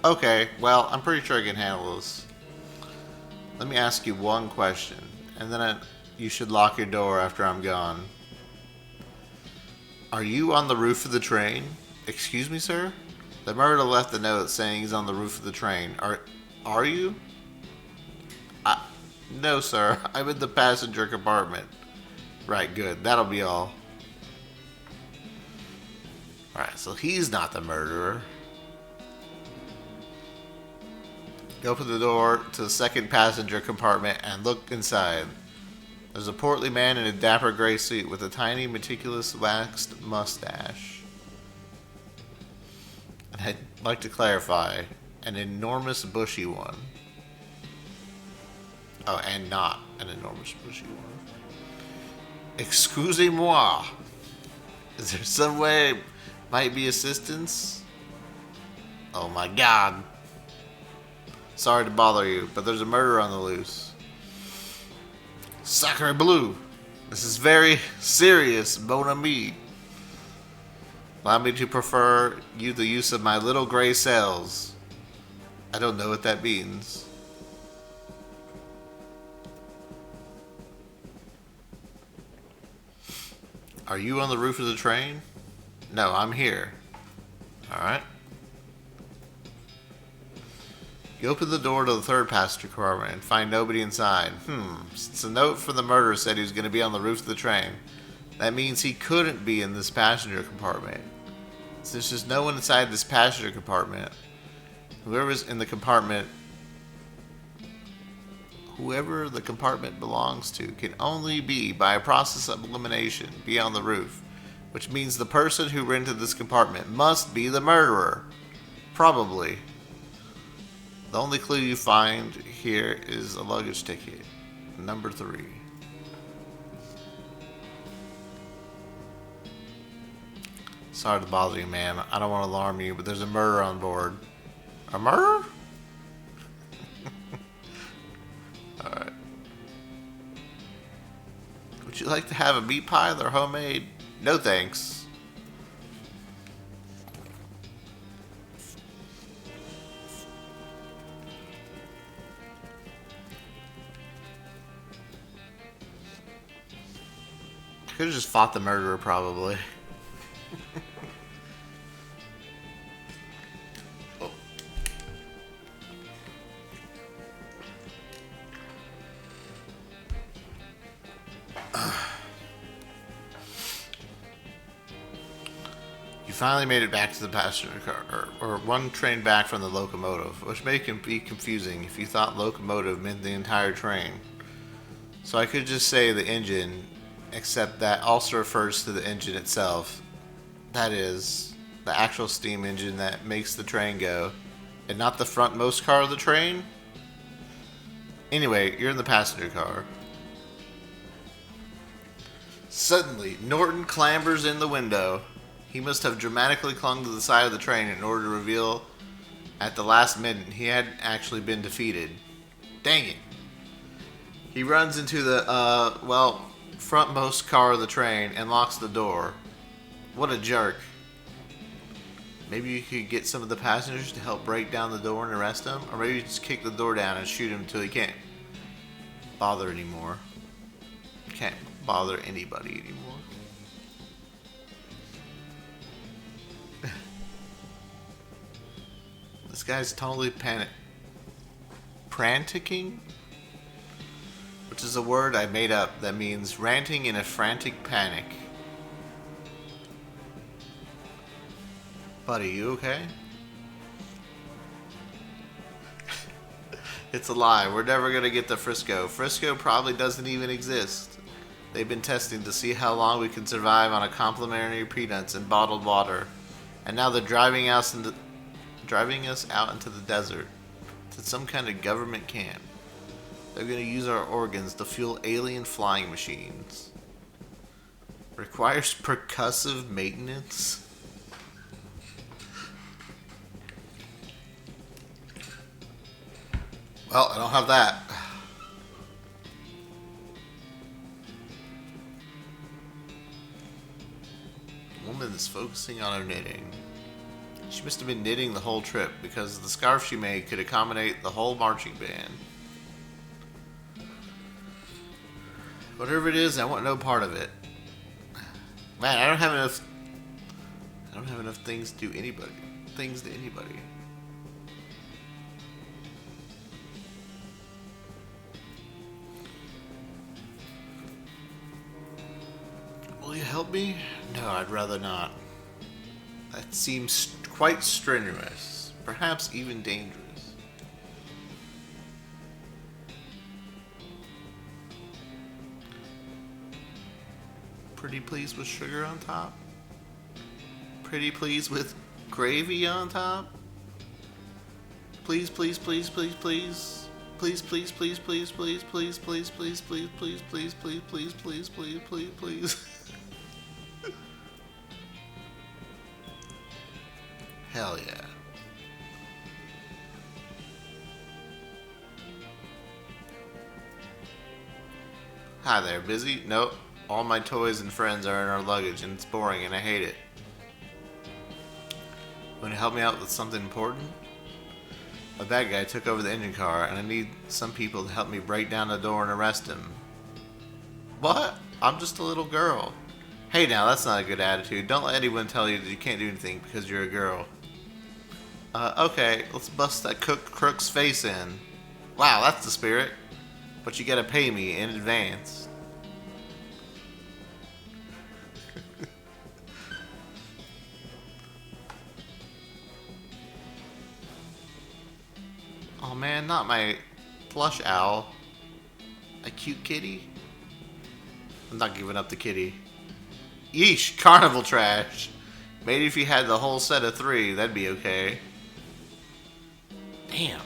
Okay, well, I'm pretty sure I can handle this. Let me ask you one question, and then you should lock your door after I'm gone. Are you on the roof of the train? Excuse me, sir? The murderer left a note saying he's on the roof of the train. Are you? No, sir. I'm in the passenger compartment. Right, good. That'll be all. Alright, so he's not the murderer. You open the door to the second passenger compartment and look inside. There's a portly man in a dapper gray suit with a tiny, meticulous waxed mustache. And I'd like to clarify, an enormous bushy one. Oh, and not an enormous bushy one. Excusez-moi. Is there some way might be assistance? Oh my god. Sorry to bother you, but there's a murder on the loose. Sacre bleu. This is very serious, mon ami. Allow me to prefer you the use of my little gray cells. I don't know what that means. Are you on the roof of the train? No, I'm here. Alright. You open the door to the third passenger compartment and find nobody inside. Since a note from the murderer said he was going to be on the roof of the train, that means he couldn't be in this passenger compartment. Since there's no one inside this passenger compartment, whoever the compartment belongs to can only be, by a process of elimination, be on the roof. Which means the person who rented this compartment must be the murderer. Probably. The only clue you find here is a luggage ticket. Number 3. Sorry to bother you, man. I don't want to alarm you, but there's a murderer on board. A murderer? Alright. Would you like to have a meat pie? They're homemade. No thanks. I could have just fought the murderer, probably. You finally made it back to the passenger car, or one train back from the locomotive, which may be confusing if you thought locomotive meant the entire train. So I could just say the engine, except that also refers to the engine itself. That is, the actual steam engine that makes the train go, and not the frontmost car of the train. Anyway, you're in the passenger car. Suddenly, Norton clambers in the window. He must have dramatically clung to the side of the train in order to reveal at the last minute he had actually been defeated. Dang it. He runs into the, frontmost car of the train and locks the door. What a jerk. Maybe you could get some of the passengers to help break down the door and arrest him, or maybe you just kick the door down and shoot him until he can't bother anymore. Can't bother anybody anymore. This guy's totally franticking, which is a word I made up that means ranting in a frantic panic. Buddy, you okay? It's a lie. We're never gonna get to Frisco. Frisco probably doesn't even exist. They've been testing to see how long we can survive on a complimentary peanuts and bottled water. And now they're driving us out into the desert to some kind of government camp. They're gonna use our organs to fuel alien flying machines. Requires percussive maintenance. Well, I don't have that. The woman is focusing on her knitting. She must have been knitting the whole trip because the scarf she made could accommodate the whole marching band. Whatever it is, I want no part of it. Man, I don't have enough things to anybody. Things to anybody. Will you help me? No, I'd rather not. That seems quite strenuous, perhaps even dangerous. Pretty please with sugar on top? Pretty please with gravy on top? Please, please, please, please, please. Please, please, please, please, please, please, please, please, please, please, please, please, please, please, please, please, please. Hell yeah. Hi there, busy? Nope. All my toys and friends are in our luggage and it's boring and I hate it. Want to help me out with something important? A bad guy took over the engine car and I need some people to help me break down the door and arrest him. What? I'm just a little girl. Hey now, that's not a good attitude. Don't let anyone tell you that you can't do anything because you're a girl. Okay, let's bust that crook's face in. Wow, that's the spirit. But you gotta pay me in advance. Oh man, not my plush owl. A cute kitty? I'm not giving up the kitty. Yeesh, carnival trash. Maybe if you had the whole set of 3, that'd be okay. Damn.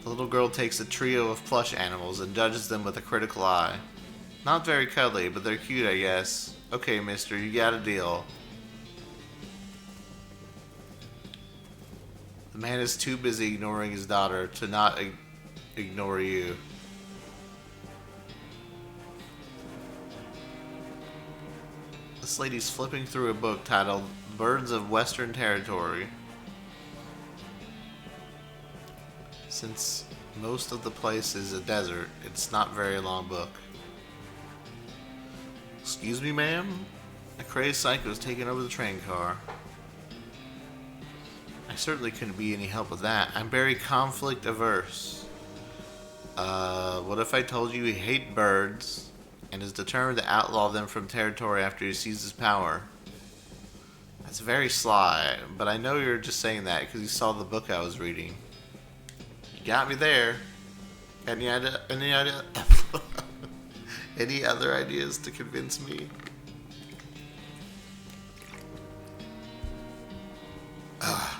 The little girl takes a trio of plush animals and judges them with a critical eye. Not very cuddly, but they're cute, I guess. Okay, mister, you got a deal. The man is too busy ignoring his daughter to not ignore you. This lady's flipping through a book titled Birds of Western Territory. Since most of the place is a desert, it's not a very long book. Excuse me, ma'am? A crazed psycho's taking over the train car. I certainly couldn't be any help with that. I'm very conflict averse. What if I told you he hates birds and is determined to outlaw them from territory after he seizes power? That's very sly, but I know you're just saying that because you saw the book I was reading. Got me there. Any other ideas to convince me? Ugh.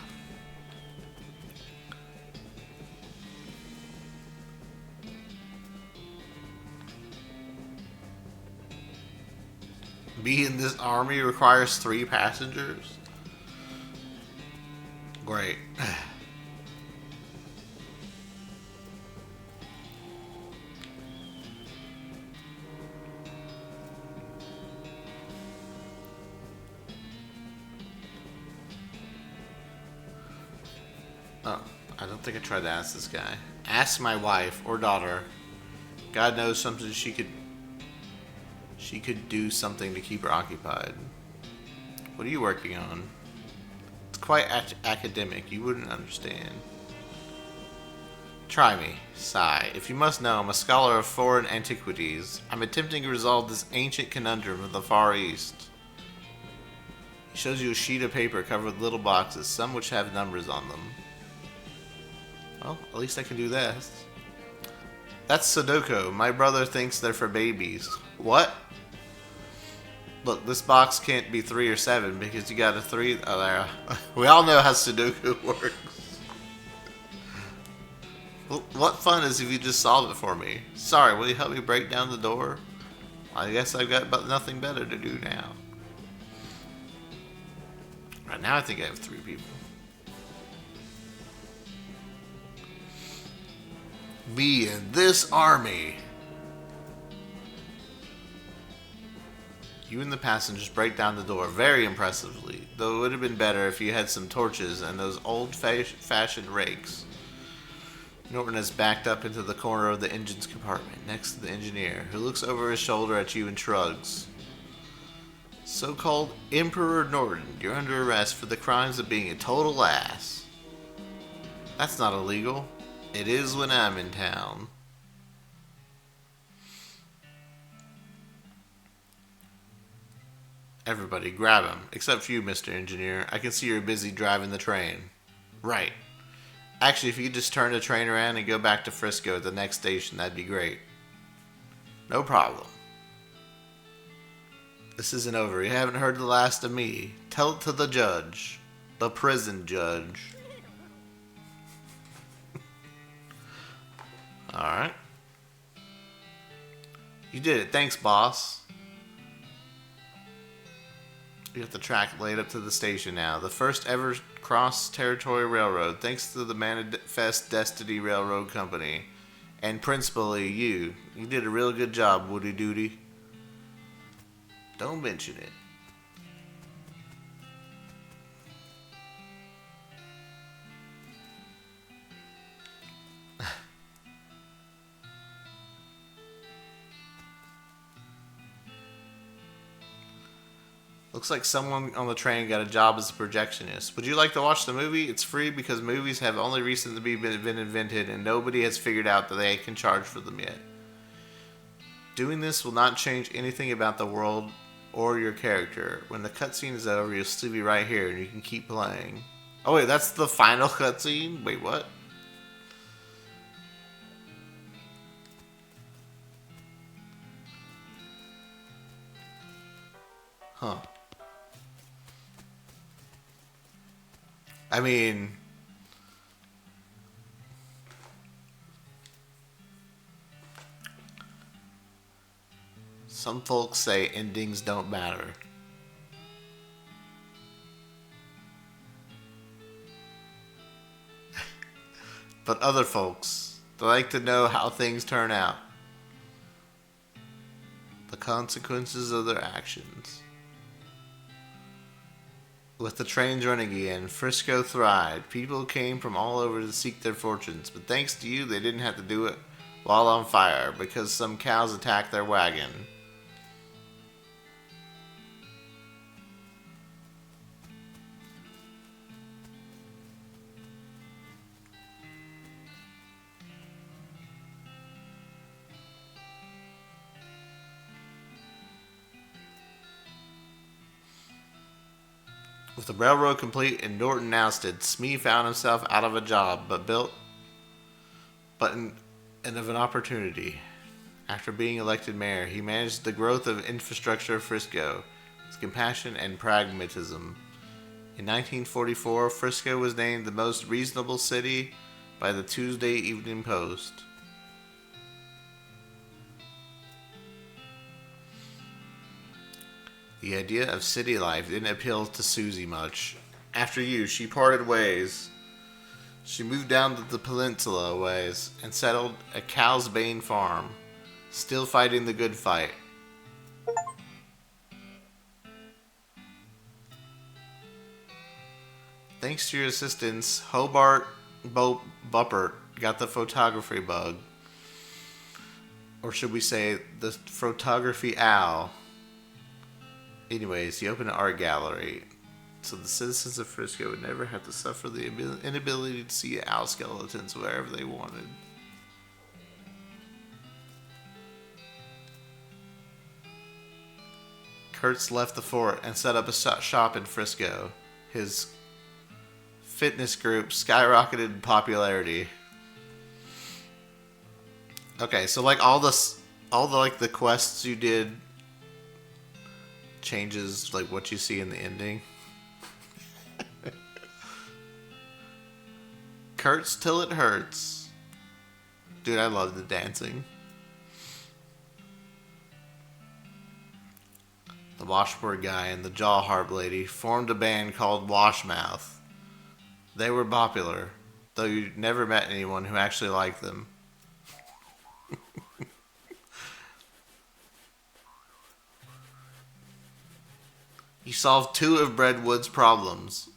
Being in this army requires 3 passengers? Great. Oh, I don't think I tried to ask this guy. Ask my wife or daughter. God knows something she could do something to keep her occupied. What are you working on? It's quite academic. You wouldn't understand. Try me. Sigh. If you must know, I'm a scholar of foreign antiquities. I'm attempting to resolve this ancient conundrum of the Far East. He shows you a sheet of paper covered with little boxes, some which have numbers on them. Well, at least I can do this. That's Sudoku. My brother thinks they're for babies. What? Look, this box can't be 3 or 7 because you got a 3. Oh, there. We all know how Sudoku works. Well, what fun is if you just solve it for me? Sorry, will you help me break down the door? I guess I've got nothing better to do now. Right now I think I have 3 people. Me and this army. You and the passengers break down the door very impressively, though it would have been better if you had some torches and those old-fashioned rakes. Norton has backed up into the corner of the engine's compartment, next to the engineer, who looks over his shoulder at you and shrugs. So-called Emperor Norton, you're under arrest for the crimes of being a total ass. That's not illegal. It is when I'm in town. Everybody, grab him. Except for you, Mr. Engineer. I can see you're busy driving the train. Right. Actually, if you could just turn the train around and go back to Frisco at the next station, that'd be great. No problem. This isn't over. You haven't heard the last of me. Tell it to the judge. The prison judge. Alright. You did it. Thanks, boss. You got the track laid up to the station now. The first ever cross-territory railroad, thanks to the Manifest Destiny Railroad Company. And principally you. You did a real good job, Woody Doody. Don't mention it. Looks like someone on the train got a job as a projectionist. Would you like to watch the movie? It's free because movies have only recently been invented and nobody has figured out that they can charge for them yet. Doing this will not change anything about the world or your character. When the cutscene is over, you'll still be right here and you can keep playing. Oh wait, that's the final cutscene? Wait, what? Huh. I mean, some folks say endings don't matter. But other folks, they like to know how things turn out. The consequences of their actions. With the trains running again, Frisco thrived. People came from all over to seek their fortunes, but thanks to you, they didn't have to do it while on fire because some cows attacked their wagon. With the railroad complete and Norton ousted, Smee found himself out of a job, but of an opportunity. After being elected mayor, he managed the growth of infrastructure of Frisco, with compassion and pragmatism. In 1944, Frisco was named the most reasonable city by the Tuesday Evening Post. The idea of city life didn't appeal to Susie much. After you, she parted ways. She moved down to the peninsula ways and settled at Cow's Bane Farm, still fighting the good fight. Thanks to your assistance, Hobart Bupper got the photography bug. Or should we say the photography owl? Anyways, he opened an art gallery, so the citizens of Frisco would never have to suffer the inability to see owl skeletons wherever they wanted. Kurtz left the fort and set up a shop in Frisco. His fitness group skyrocketed in popularity. Okay, so like all the like the quests you did changes like what you see in the ending. Kurtz till it hurts. Dude, I love the dancing. The washboard guy and the jaw harp lady formed a band called Washmouth. They were popular, though you never met anyone who actually liked them. He solved two of Breadwood's problems.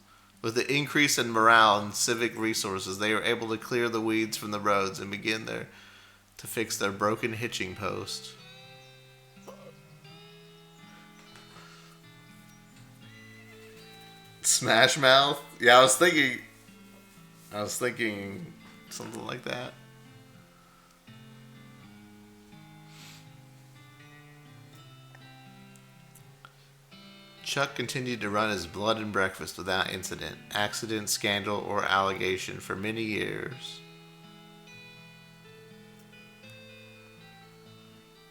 With the increase in morale and civic resources, they were able to clear the weeds from the roads and begin to fix their broken hitching post. Smash Mouth? Yeah, I was thinking something like that. Chuck continued to run his blood and breakfast without incident, accident, scandal, or allegation for many years.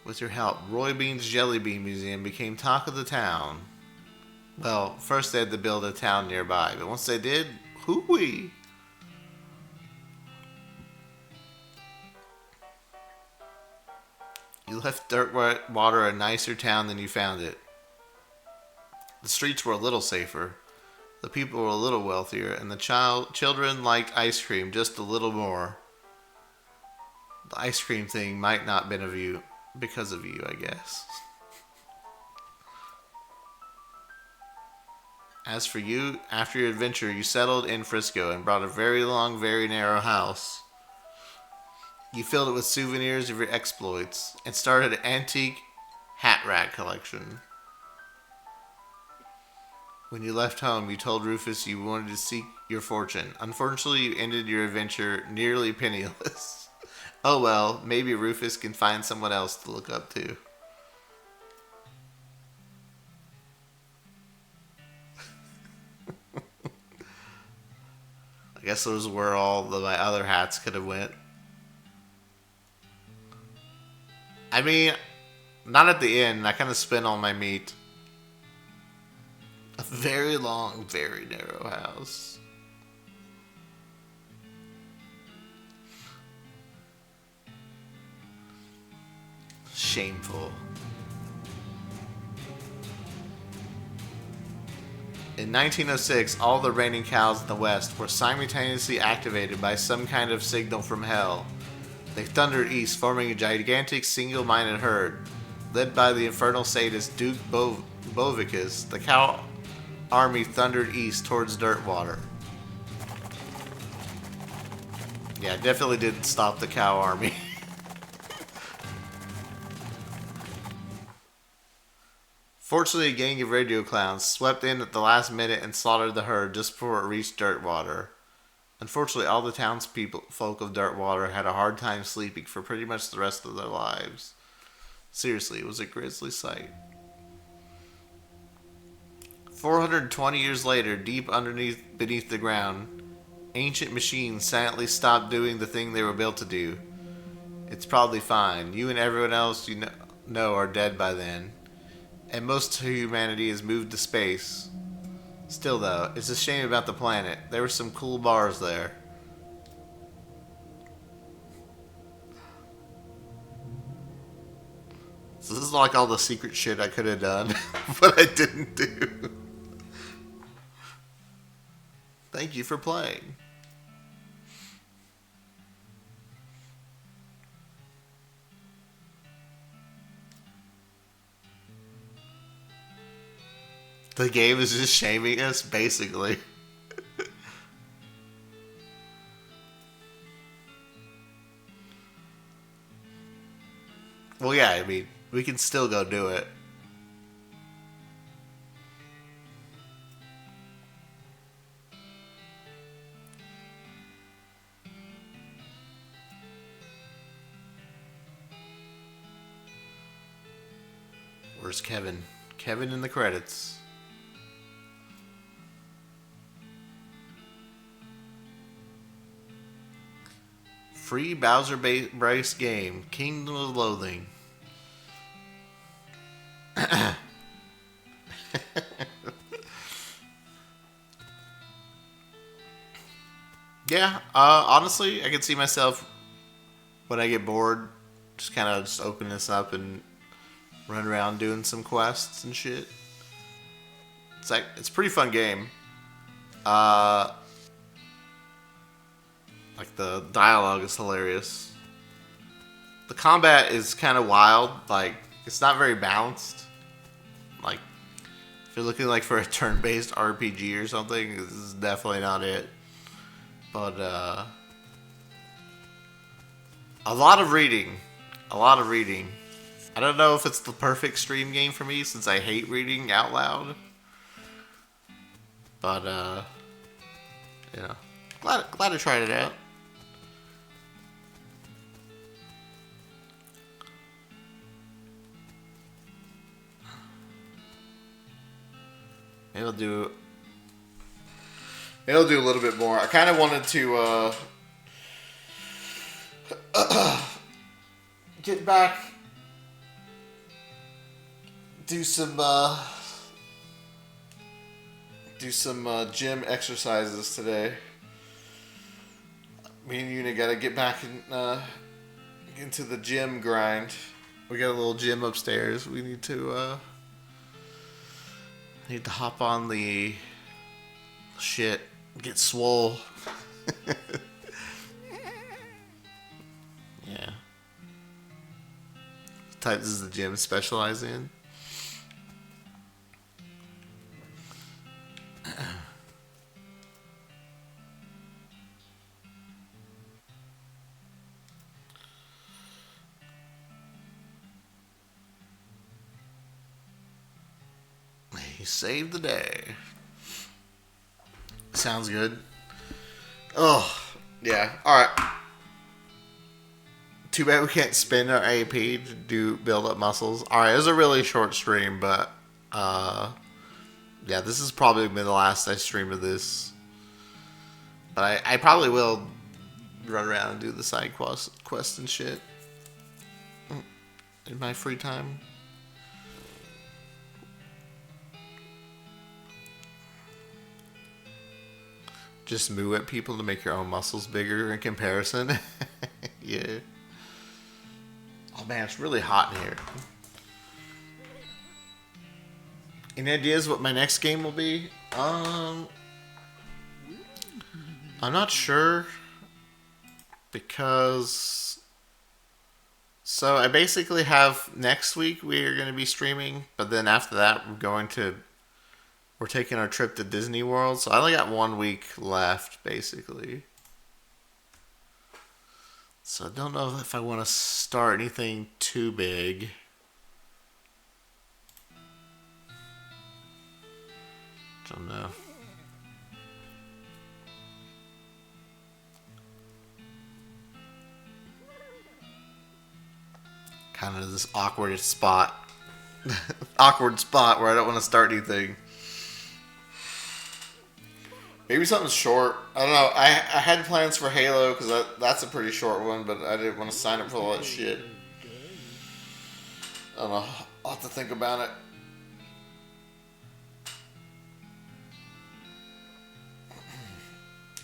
With your help, Roy Bean's Jelly Bean Museum became talk of the town. Well, first they had to build a town nearby, but once they did, hoo-wee! You left Dirtwater a nicer town than you found it. The streets were a little safer, the people were a little wealthier, and the children liked ice cream just a little more. The ice cream thing might not have been because of you, I guess. As for you, after your adventure, you settled in Frisco and bought a very long, very narrow house. You filled it with souvenirs of your exploits and started an antique hat rack collection. When you left home, you told Rufus you wanted to seek your fortune. Unfortunately, you ended your adventure nearly penniless. Oh well, maybe Rufus can find someone else to look up to. I guess those were all my other hats could have went. I mean, not at the end. I kind of spent all my meat. A very long, very narrow house. Shameful. In 1906, all the reigning cows in the West were simultaneously activated by some kind of signal from hell. They thundered east, forming a gigantic single-minded herd. Led by the infernal sadist Duke Bovicus, the cow army thundered east towards Dirtwater. Yeah, definitely didn't stop the cow army. Fortunately, a gang of radio clowns swept in at the last minute and slaughtered the herd just before it reached Dirtwater. Unfortunately, all the folk of Dirtwater had a hard time sleeping for pretty much the rest of their lives. Seriously, it was a grisly sight. 420 years later, deep beneath the ground, ancient machines silently stopped doing the thing they were built to do. It's probably fine. You and everyone else you know are dead by then. And most of humanity has moved to space. Still though, it's a shame about the planet. There were some cool bars there. So this is like all the secret shit I could have done, but I didn't do. Thank you for playing. The game is just shaming us, basically. Well, yeah, I mean, we can still go do it. Where's Kevin? Kevin in the credits. Free Bowser Bryce game. Kingdom of Loathing. Yeah, honestly, I can see myself when I get bored, just kind of just open this up and run around doing some quests and shit. It's a pretty fun game. Uh, like the dialogue is hilarious. The combat is kind of wild. Like it's not very balanced. Like if you're looking like for a turn-based RPG or something, this is definitely not it. But a lot of reading. A lot of reading. I don't know if it's the perfect stream game for me since I hate reading out loud. But you know, glad I tried it out. Maybe I'll do a little bit more. I kind of wanted to get back, do some gym exercises today. Me and Una gotta get back into the gym grind. We got a little gym upstairs. We need to hop on the shit, get swole. Yeah. What type does the gym specialize in? He saved the day. Sounds good. Oh, yeah. Alright. Too bad we can't spend our AP to build up muscles. Alright, it was a really short stream, but yeah, this is probably been the last I stream of this. But I probably will run around and do the side quest and shit in my free time. Just moo at people to make your own muscles bigger in comparison. Yeah. Oh man, it's really hot in here. Any ideas what my next game will be? I'm not sure. Because so I basically have next week we are going to be streaming, but then after that we're taking our trip to Disney World, so I only got 1 week left, basically. So I don't know if I want to start anything too big. Don't know. Kind of this awkward spot. Awkward spot where I don't want to start anything. Maybe something short. I don't know. I had plans for Halo because that's a pretty short one, but I didn't want to sign up for all that shit. I don't know. I'll have to think about it.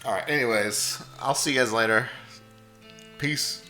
Alright, anyways. I'll see you guys later. Peace.